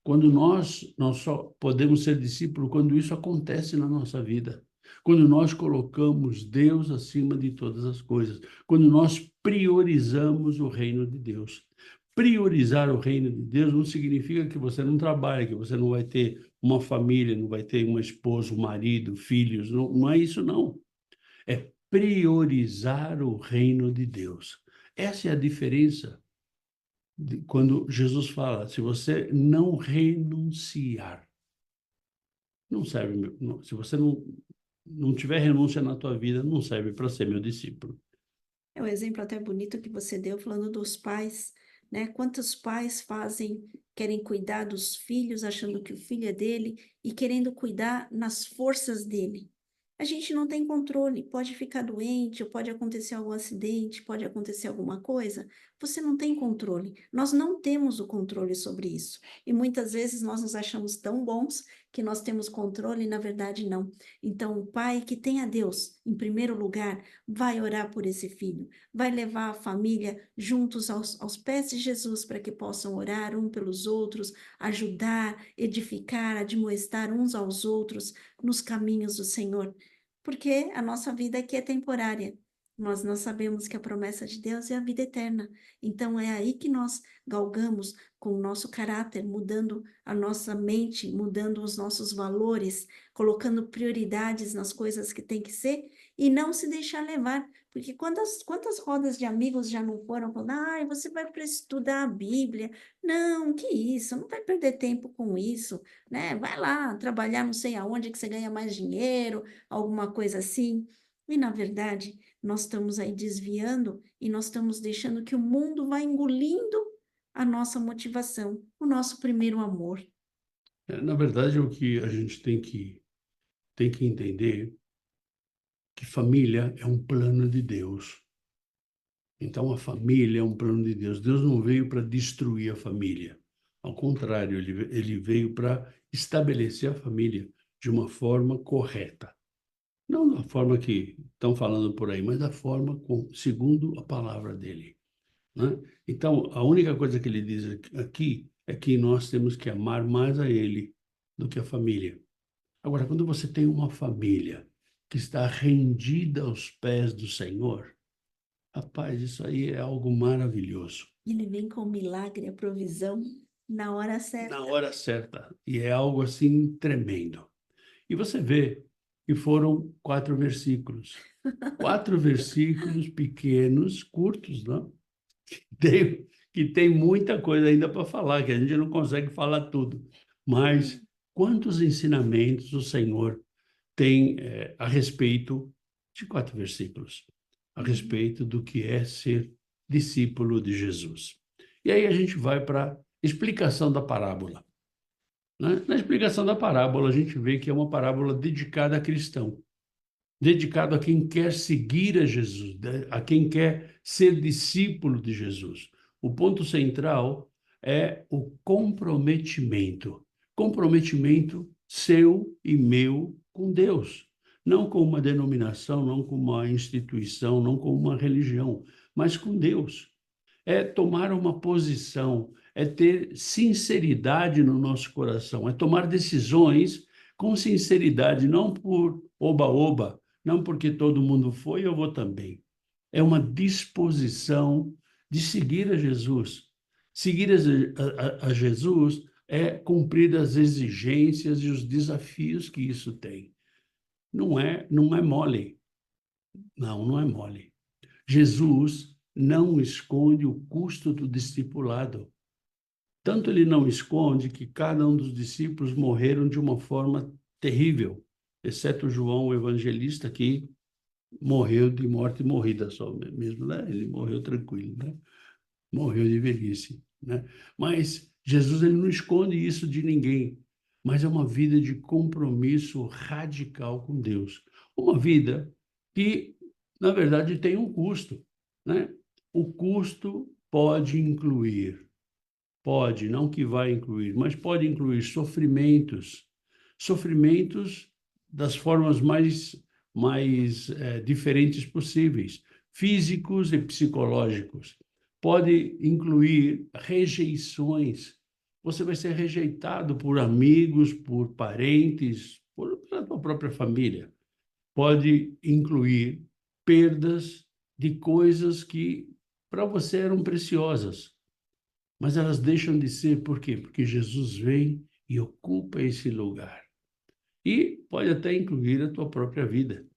Quando nós só podemos ser discípulos quando isso acontece na nossa vida. Quando nós colocamos Deus acima de todas as coisas. Quando nós priorizamos o reino de Deus. Priorizar o reino de Deus não significa que você não trabalha, que você não vai ter uma família, não vai ter uma esposa, um marido, filhos. Não, não é isso, não. É priorizar o reino de Deus. Essa é a diferença quando Jesus fala, se você não renunciar, não serve, se você não tiver renúncia na tua vida, não serve para ser meu discípulo. É um exemplo até bonito que você deu, falando dos pais, né? Quantos pais querem cuidar dos filhos, achando que o filho é dele e querendo cuidar nas forças dele. A gente não tem controle, pode ficar doente, ou pode acontecer algum acidente, pode acontecer alguma coisa. Você não tem controle. Nós não temos o controle sobre isso. E muitas vezes nós nos achamos tão bons que nós temos controle e na verdade não. Então, o pai que tem a Deus em primeiro lugar vai orar por esse filho, vai levar a família juntos aos pés de Jesus para que possam orar um pelos outros, ajudar, edificar, admoestar uns aos outros nos caminhos do Senhor, porque a nossa vida aqui é temporária. Nós não sabemos que a promessa de Deus é a vida eterna. Então é aí que nós galgamos com o nosso caráter, mudando a nossa mente, mudando os nossos valores, colocando prioridades nas coisas que tem que ser e não se deixar levar. Porque quantas rodas de amigos já não foram falando, ai, você vai para estudar a Bíblia? Não, que isso, não vai perder tempo com isso, né? Vai lá trabalhar não sei aonde que você ganha mais dinheiro, alguma coisa assim. E na verdade, nós estamos aí desviando e nós estamos deixando que o mundo vá engolindo a nossa motivação, o nosso primeiro amor. Na verdade, o que a gente tem que entender que família é um plano de Deus. Então, a família é um plano de Deus. Deus não veio para destruir a família. Ao contrário, ele veio para estabelecer a família de uma forma correta. Não da forma que estão falando por aí, mas da forma segundo a palavra dele, né? Então, a única coisa que ele diz aqui é que nós temos que amar mais a ele do que a família. Agora, quando você tem uma família que está rendida aos pés do Senhor, rapaz, isso aí é algo maravilhoso. Ele vem com o milagre, a provisão, na hora Na certa. hora certa. E é algo assim tremendo. E você vê que foram 4 versículos. 4 versículos pequenos, curtos, não? Que tem muita coisa ainda para falar, que a gente não consegue falar tudo. Mas quantos ensinamentos o Senhor tem a respeito de 4 versículos, a Uhum. respeito do que é ser discípulo de Jesus. E aí a gente vai para a explicação da parábola, né? Na explicação da parábola, a gente vê que é uma parábola dedicada a cristão, dedicado a quem quer seguir a Jesus, né? A quem quer ser discípulo de Jesus. O ponto central é o comprometimento. Comprometimento seu e meu com Deus. Não com uma denominação, não com uma instituição, não com uma religião, mas com Deus. É tomar uma posição, é ter sinceridade no nosso coração, é tomar decisões com sinceridade, não por oba-oba, não porque todo mundo foi, eu vou também. É uma disposição de seguir a Jesus. Seguir a Jesus é cumprir as exigências e os desafios que isso tem. Não é mole. Não é mole. Jesus não esconde o custo do discipulado. Tanto ele não esconde que cada um dos discípulos morreram de uma forma terrível, exceto João, o evangelista, que morreu de morte morrida só mesmo, né? Ele morreu tranquilo, né? Morreu de velhice, né? Mas Jesus ele não esconde isso de ninguém, mas é uma vida de compromisso radical com Deus. Uma vida que, na verdade, tem um custo, né? O custo pode, não que vai incluir, mas pode incluir sofrimentos das formas mais diferentes possíveis, físicos e psicológicos. Pode incluir rejeições. Você vai ser rejeitado por amigos, por parentes, pela tua própria família. Pode incluir perdas de coisas que para você eram preciosas, mas elas deixam de ser, por quê? Porque Jesus vem e ocupa esse lugar. E pode até incluir a tua própria vida.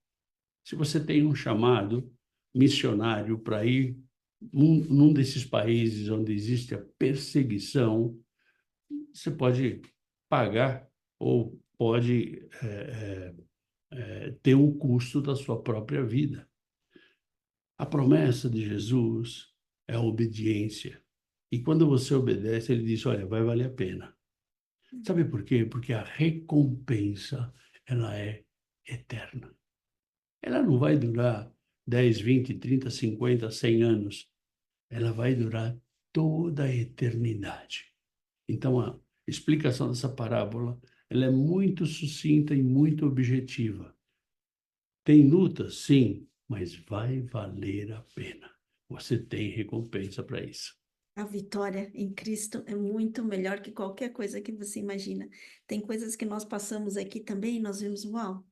Se você tem um chamado missionário para ir num desses países onde existe a perseguição, você pode pagar ou pode ter o custo da sua própria vida. A promessa de Jesus é a obediência. E quando você obedece, ele diz, olha, vai valer a pena. Sabe por quê? Porque a recompensa, ela é eterna. Ela não vai durar 10, 20, 30, 50, 100 anos. Ela vai durar toda a eternidade. Então, a explicação dessa parábola, ela é muito sucinta e muito objetiva. Tem luta? Sim, mas vai valer a pena. Você tem recompensa para isso. A vitória em Cristo é muito melhor que qualquer coisa que você imagina. Tem coisas que nós passamos aqui também e nós vemos, uau,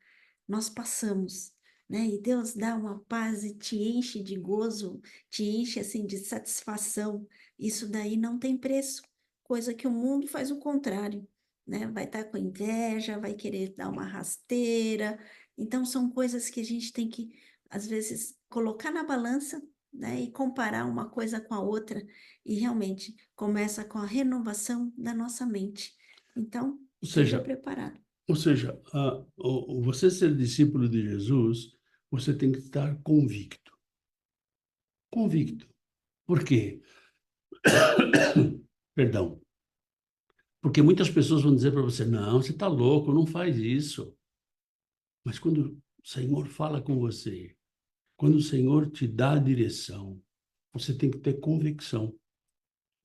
nós passamos, né? E Deus dá uma paz e te enche de gozo, te enche assim de satisfação. Isso daí não tem preço, coisa que o mundo faz o contrário, né? Vai estar com inveja, vai querer dar uma rasteira. Então são coisas que a gente tem que às vezes colocar na balança, né? E comparar uma coisa com a outra. E realmente começa com a renovação da nossa mente. Então, Ou esteja seja, preparado. você ser discípulo de Jesus, você tem que estar convicto. Convicto. Por quê? Perdão. Porque muitas pessoas vão dizer para você, não, você está louco, não faz isso. Mas quando o Senhor fala com você, quando o Senhor te dá a direção, você tem que ter convicção.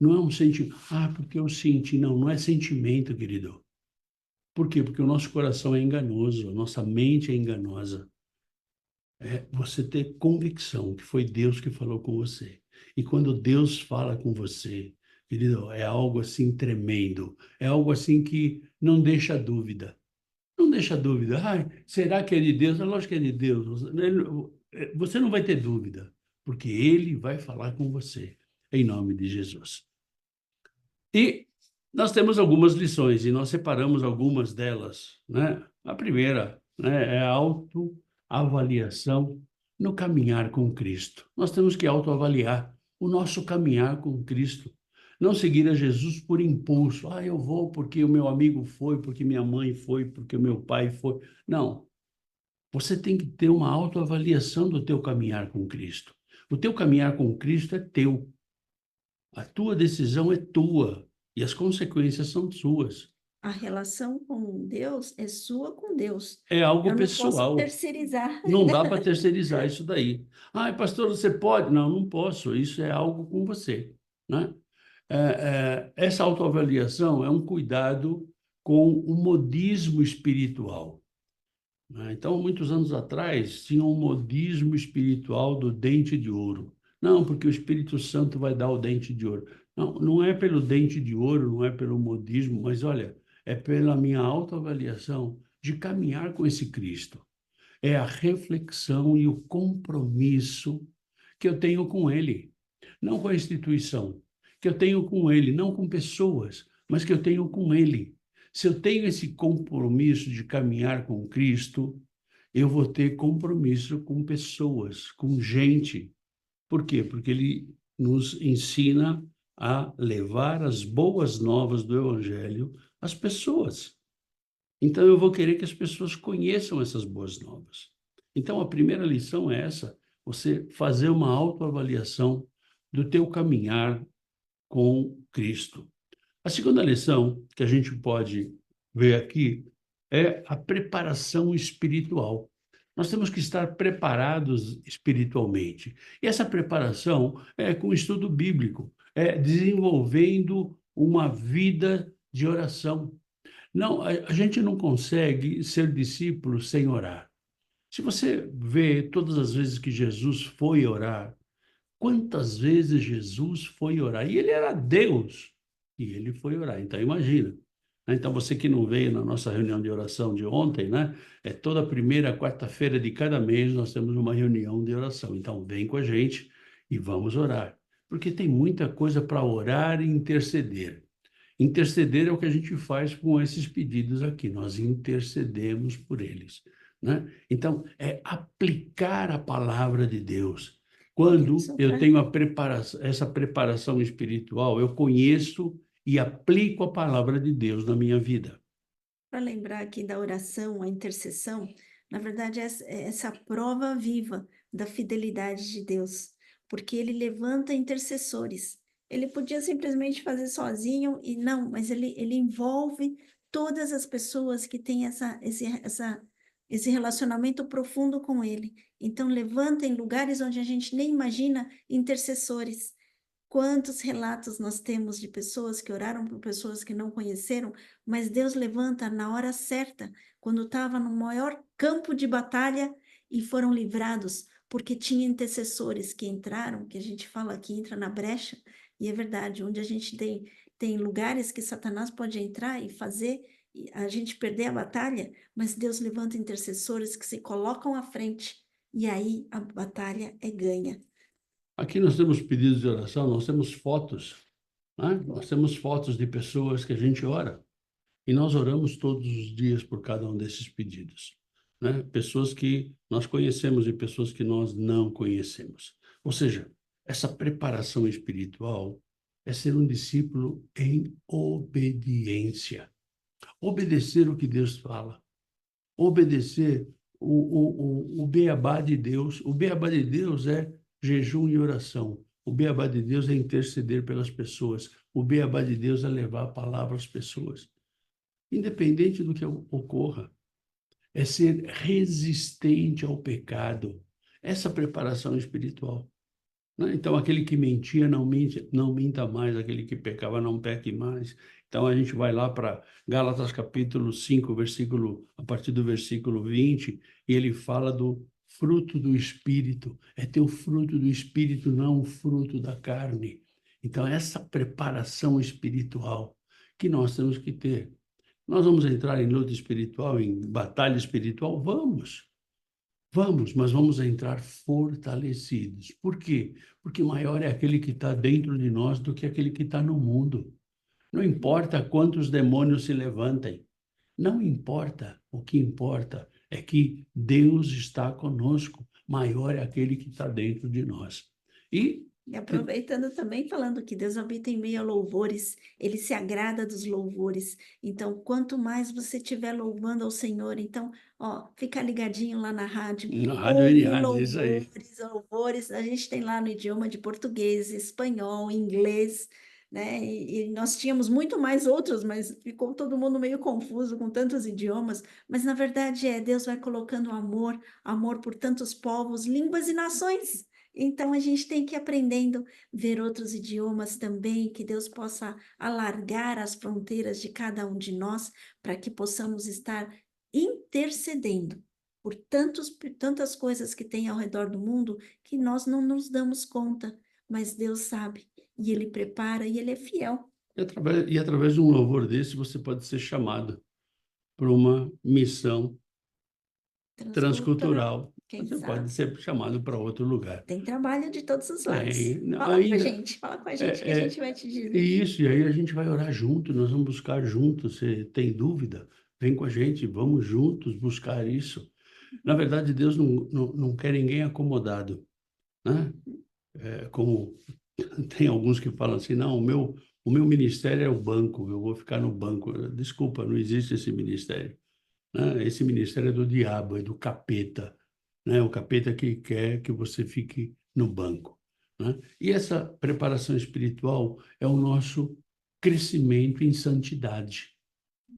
Não é um sentimento, porque eu senti. Não, não é sentimento, querido. Por quê? Porque o nosso coração é enganoso, a nossa mente é enganosa. É você ter convicção que foi Deus que falou com você. E quando Deus fala com você, querido, é algo assim tremendo, é algo assim que não deixa dúvida. Não deixa dúvida. Será que é de Deus? É lógico que é de Deus. Você não vai ter dúvida, porque Ele vai falar com você, em nome de Jesus. E nós temos algumas lições, e nós separamos algumas delas, né? A primeira, né, é a autoavaliação no caminhar com Cristo. Nós temos que autoavaliar o nosso caminhar com Cristo. Não seguir a Jesus por impulso. Eu vou porque o meu amigo foi, porque minha mãe foi, porque o meu pai foi. Não. Você tem que ter uma autoavaliação do teu caminhar com Cristo. O teu caminhar com Cristo é teu. A tua decisão é tua e as consequências são suas. A relação com Deus é sua com Deus. É algo Eu não posso pessoal. terceirizar. Não dá para terceirizar isso daí. Pastor, você pode? Não, não posso. Isso é algo com você, né? Essa autoavaliação é um cuidado com o modismo espiritual, né? Então, muitos anos atrás, tinha um modismo espiritual do dente de ouro. Não, porque o Espírito Santo vai dar o dente de ouro. Não, não é pelo dente de ouro, não é pelo modismo, mas olha, é pela minha autoavaliação de caminhar com esse Cristo. É a reflexão e o compromisso que eu tenho com Ele, não com a instituição, que eu tenho com Ele, não com pessoas, mas que eu tenho com Ele. Se eu tenho esse compromisso de caminhar com Cristo, eu vou ter compromisso com pessoas, com gente. Por quê? Porque Ele nos ensina a levar as boas novas do Evangelho às pessoas. Então, eu vou querer que as pessoas conheçam essas boas novas. Então, a primeira lição é essa: você fazer uma autoavaliação do teu caminhar com Cristo. A segunda lição que a gente pode ver aqui é a preparação espiritual. Nós temos que estar preparados espiritualmente. E essa preparação é com o estudo bíblico, é desenvolvendo uma vida de oração. Não, a gente não consegue ser discípulo sem orar. Se você vê todas as vezes que Jesus foi orar, quantas vezes Jesus foi orar? E ele era Deus, e ele foi orar. Então, imagina. Né? Então, você que não veio na nossa reunião de oração de ontem, né? É toda primeira quarta-feira de cada mês nós temos uma reunião de oração. Então, vem com a gente e vamos orar. Porque tem muita coisa para orar e interceder. Interceder é o que a gente faz com esses pedidos aqui, nós intercedemos por eles, né? Então, é aplicar a palavra de Deus. Quando Isso eu para tenho essa preparação espiritual, eu conheço e aplico a palavra de Deus na minha vida. lembrar aqui da oração, a intercessão, na verdade, é essa prova viva da fidelidade de Deus, porque ele levanta intercessores. Ele podia simplesmente fazer sozinho e não, mas ele envolve todas as pessoas que têm esse relacionamento profundo com ele. Então, levanta em lugares onde a gente nem imagina intercessores. Quantos relatos nós temos de pessoas que oraram por pessoas que não conheceram, mas Deus levanta na hora certa, quando estava no maior campo de batalha e foram livrados, porque tinha intercessores que entraram, que a gente fala que entra na brecha, e é verdade, onde a gente tem lugares que Satanás pode entrar e fazer a gente perder a batalha, mas Deus levanta intercessores que se colocam à frente, e aí a batalha é ganha. Aqui nós temos pedidos de oração, nós temos fotos, né? Nós temos fotos de pessoas que a gente ora. E nós oramos todos os dias por cada um desses pedidos, né? Pessoas que nós conhecemos e pessoas que nós não conhecemos. Ou seja, essa preparação espiritual é ser um discípulo em obediência. Obedecer o que Deus fala. Obedecer o beabá de Deus. O beabá de Deus é jejum e oração. O beabá de Deus é interceder pelas pessoas. O beabá de Deus é levar a palavra às pessoas. Independente do que ocorra, é ser resistente ao pecado. Essa preparação espiritual, né? Então, aquele que mentia não mente, não minta mais, aquele que pecava não peque mais. Então, a gente vai lá para Gálatas capítulo 5, versículo, a partir do versículo 20, e ele fala do fruto do Espírito. É ter o fruto do Espírito, não o fruto da carne. Então, essa preparação espiritual que nós temos que ter. Nós vamos entrar em luta espiritual, em batalha espiritual? Vamos, vamos, mas vamos entrar fortalecidos. Por quê? Porque maior é aquele que está dentro de nós do que aquele que está no mundo. Não importa quantos demônios se levantem, não importa. O que importa é que Deus está conosco. Maior é aquele que está dentro de nós. E E aproveitando também, falando que Deus habita em meio a louvores, ele se agrada dos louvores. Então, quanto mais você estiver louvando ao Senhor, então, ó, fica ligadinho lá na rádio, na Rádio ouve Eniads, isso aí. louvores, louvores. A gente tem lá no idioma de português, espanhol, inglês, né? E nós tínhamos muito mais outros, mas ficou todo mundo meio confuso com tantos idiomas. Mas na verdade Deus vai colocando amor, amor por tantos povos, línguas e nações. Então, a gente tem que ir aprendendo ver outros idiomas também, que Deus possa alargar as fronteiras de cada um de nós, para que possamos estar intercedendo por tantas coisas que tem ao redor do mundo que nós não nos damos conta, mas Deus sabe. e Ele prepara, e Ele é fiel. E através de um louvor desse, você pode ser chamado para uma missão Transcultural, transcultural. quem Você pode sabe? ser chamado para outro lugar. Tem trabalho de todos os lados. Tem, não, Fala com a ainda gente, fala com a gente que a é, gente é, vai te dizer. isso, e aí a gente vai orar junto, nós vamos buscar juntos. Você tem dúvida? Vem com a gente, vamos juntos buscar isso. Na verdade, Deus não quer ninguém acomodado, né? Como tem alguns que falam assim, não, o meu ministério é o banco, eu vou ficar no banco. Desculpa, não existe esse ministério, né? Esse ministério é do diabo, é do capeta, né? O capeta que quer que você fique no banco, né? E essa preparação espiritual é o nosso crescimento em santidade,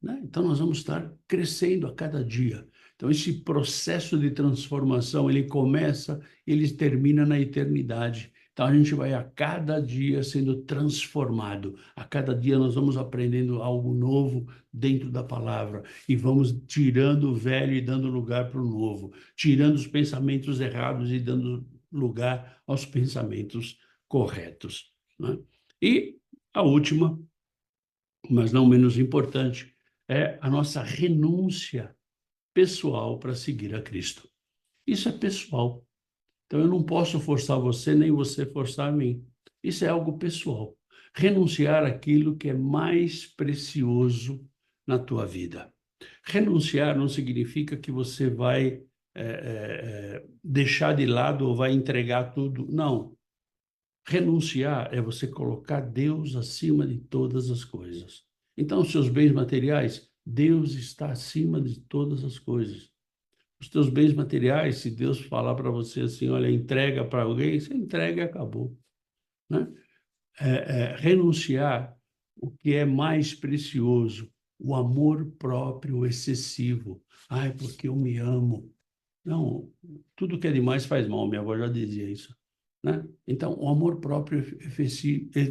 né? Então, nós vamos estar crescendo a cada dia. Então, esse processo de transformação, ele começa, ele termina na eternidade. Então, a gente vai a cada dia sendo transformado. A cada dia nós vamos aprendendo algo novo dentro da palavra e vamos tirando o velho e dando lugar para o novo, tirando os pensamentos errados e dando lugar aos pensamentos corretos, né? E a última, mas não menos importante, é a nossa renúncia pessoal para seguir a Cristo. Isso é pessoal. Então eu não posso forçar você, nem você forçar a mim. Isso é algo pessoal. Renunciar àquilo que é mais precioso na tua vida. Renunciar não significa que você vai deixar de lado ou vai entregar tudo. Não. Renunciar é você colocar Deus acima de todas as coisas. Então, os seus bens materiais, Deus está acima de todas as coisas. Os teus bens materiais, se Deus falar para você assim, olha, entrega para alguém, você entrega e acabou, né? Renunciar o que é mais precioso, o amor próprio excessivo. Ai, porque eu me amo. Não, tudo que é demais faz mal, minha avó já dizia isso, né? Então, o amor próprio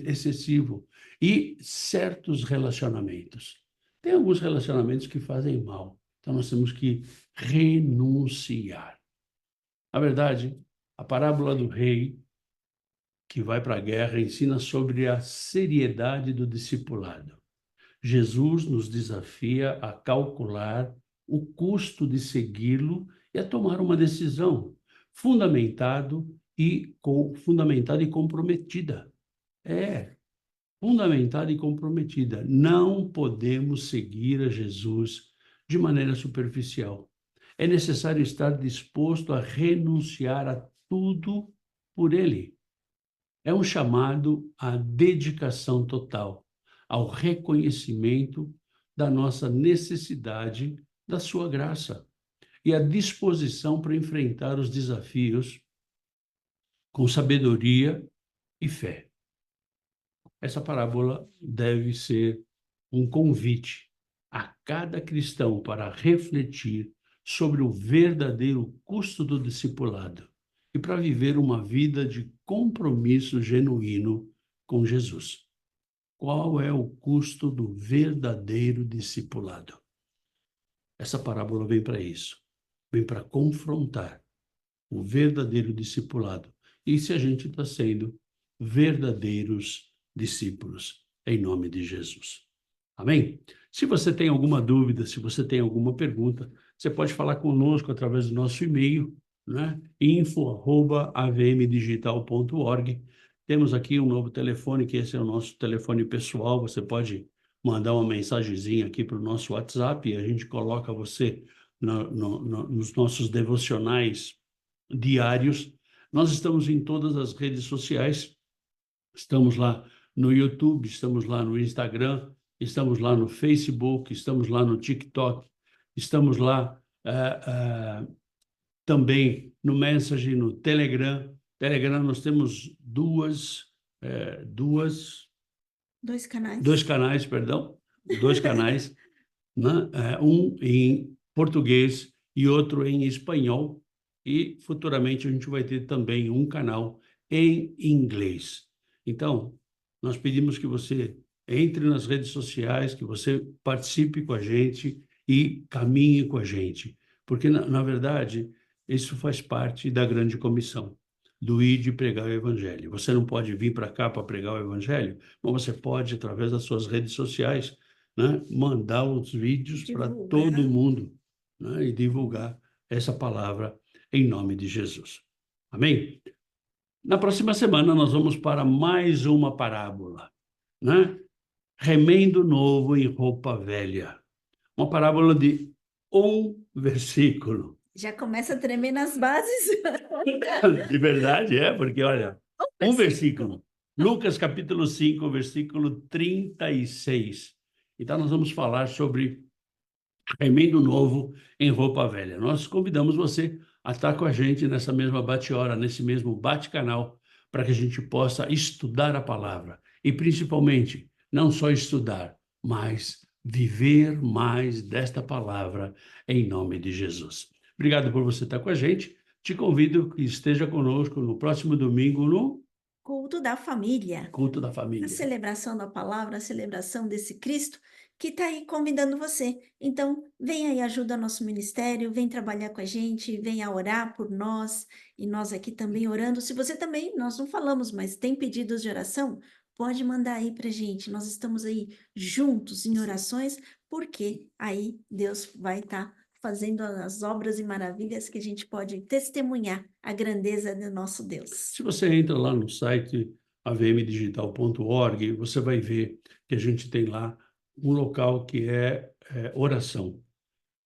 excessivo e certos relacionamentos. Tem alguns relacionamentos que fazem mal, então nós temos que renunciar. Na verdade, a parábola do rei que vai para a guerra ensina sobre a seriedade do discipulado. Jesus nos desafia a calcular o custo de segui-lo e a tomar uma decisão fundamentada e comprometida. É, fundamentada e comprometida. Não podemos seguir a Jesus de maneira superficial. É necessário estar disposto a renunciar a tudo por ele. É um chamado à dedicação total, ao reconhecimento da nossa necessidade da sua graça e à disposição para enfrentar os desafios com sabedoria e fé. Essa parábola deve ser um convite a cada cristão para refletir sobre o verdadeiro custo do discipulado e para viver uma vida de compromisso genuíno com Jesus. Qual é o custo do verdadeiro discipulado? Essa parábola vem para isso, vem para confrontar o verdadeiro discipulado e se a gente está sendo verdadeiros discípulos, em nome de Jesus. Amém? Se você tem alguma dúvida, se você tem alguma pergunta, você pode falar conosco através do nosso e-mail, né? info@avmdigital.org. Temos aqui um novo telefone, que esse é o nosso telefone pessoal. Você pode mandar uma mensagenzinha aqui para o nosso WhatsApp e a gente coloca você nos nossos devocionais diários. Nós estamos em todas as redes sociais. Estamos lá no YouTube, estamos lá no Instagram, estamos lá no Facebook, estamos lá no TikTok, estamos lá também no Messenger, no Telegram. Telegram nós temos Dois dois canais. canais, perdão, dois canais, né? Um em português e outro em espanhol. E futuramente a gente vai ter também um canal em inglês. Então, nós pedimos que você entre nas redes sociais, que você participe com a gente e caminhe com a gente, porque, na verdade, isso faz parte da grande comissão. do ir de pregar o evangelho. Você não pode vir para cá para pregar o evangelho, mas você pode, através das suas redes sociais, né, mandar os vídeos para todo mundo, né, e divulgar essa palavra em nome de Jesus. Amém? Na próxima semana nós vamos para mais uma parábola, né? Remendo novo em roupa velha. Uma parábola de um versículo. Já começa a tremer nas bases. De verdade, porque olha, um versículo. Lucas capítulo 5, versículo 36. Então nós vamos falar sobre remendo novo em roupa velha. Nós convidamos você a estar com a gente nessa mesma bate-hora, nesse mesmo bate-canal, para que a gente possa estudar a palavra. E principalmente, não só estudar, mas viver mais desta palavra em nome de Jesus. Obrigado por você estar com a gente. Te convido que esteja conosco no próximo domingo no Culto da família. Culto da A Família. celebração da palavra, a celebração desse Cristo que está aí convidando você. Então, vem aí, ajuda nosso ministério, vem trabalhar com a gente, venha orar por nós, e nós aqui também orando. Se você também, nós não falamos, mas tem pedidos de oração, pode mandar aí para a gente. Nós estamos aí juntos em orações, porque aí Deus vai estar fazendo as obras e maravilhas que a gente pode testemunhar a grandeza do nosso Deus. Se você entra lá no site avmdigital.org, você vai ver que a gente tem lá um local que é oração.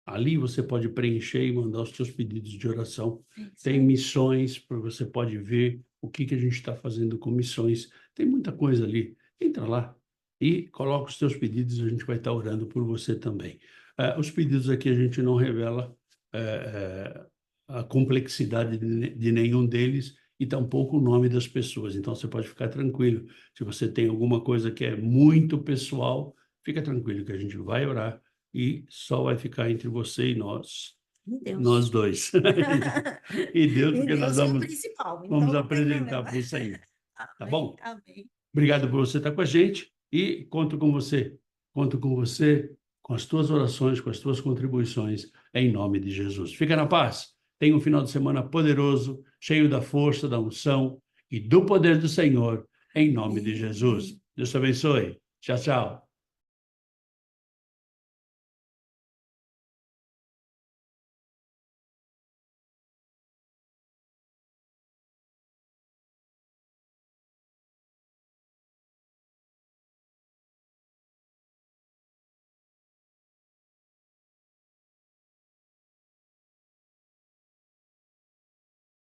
Ali você pode preencher e mandar os seus pedidos de oração. Tem missões, você pode ver o que a gente está fazendo com missões. Tem muita coisa ali. Entra lá e coloca os seus pedidos, a gente vai estar orando por você também. Os pedidos aqui a gente não revela a complexidade de nenhum deles e tampouco o nome das pessoas. Então você pode ficar tranquilo. Se você tem alguma coisa que é muito pessoal, fica tranquilo que a gente vai orar e só vai ficar entre você e nós. Nós dois. E Deus, porque nós vamos apresentar para o Senhor. Tá bom? Amém. Obrigado por você estar com a gente e conto com você. Conto com você, com as tuas orações, com as tuas contribuições, em nome de Jesus. Fica na paz. Tenha um final de semana poderoso, cheio da força, da unção e do poder do Senhor, em nome de Jesus. Deus te abençoe. Tchau, tchau.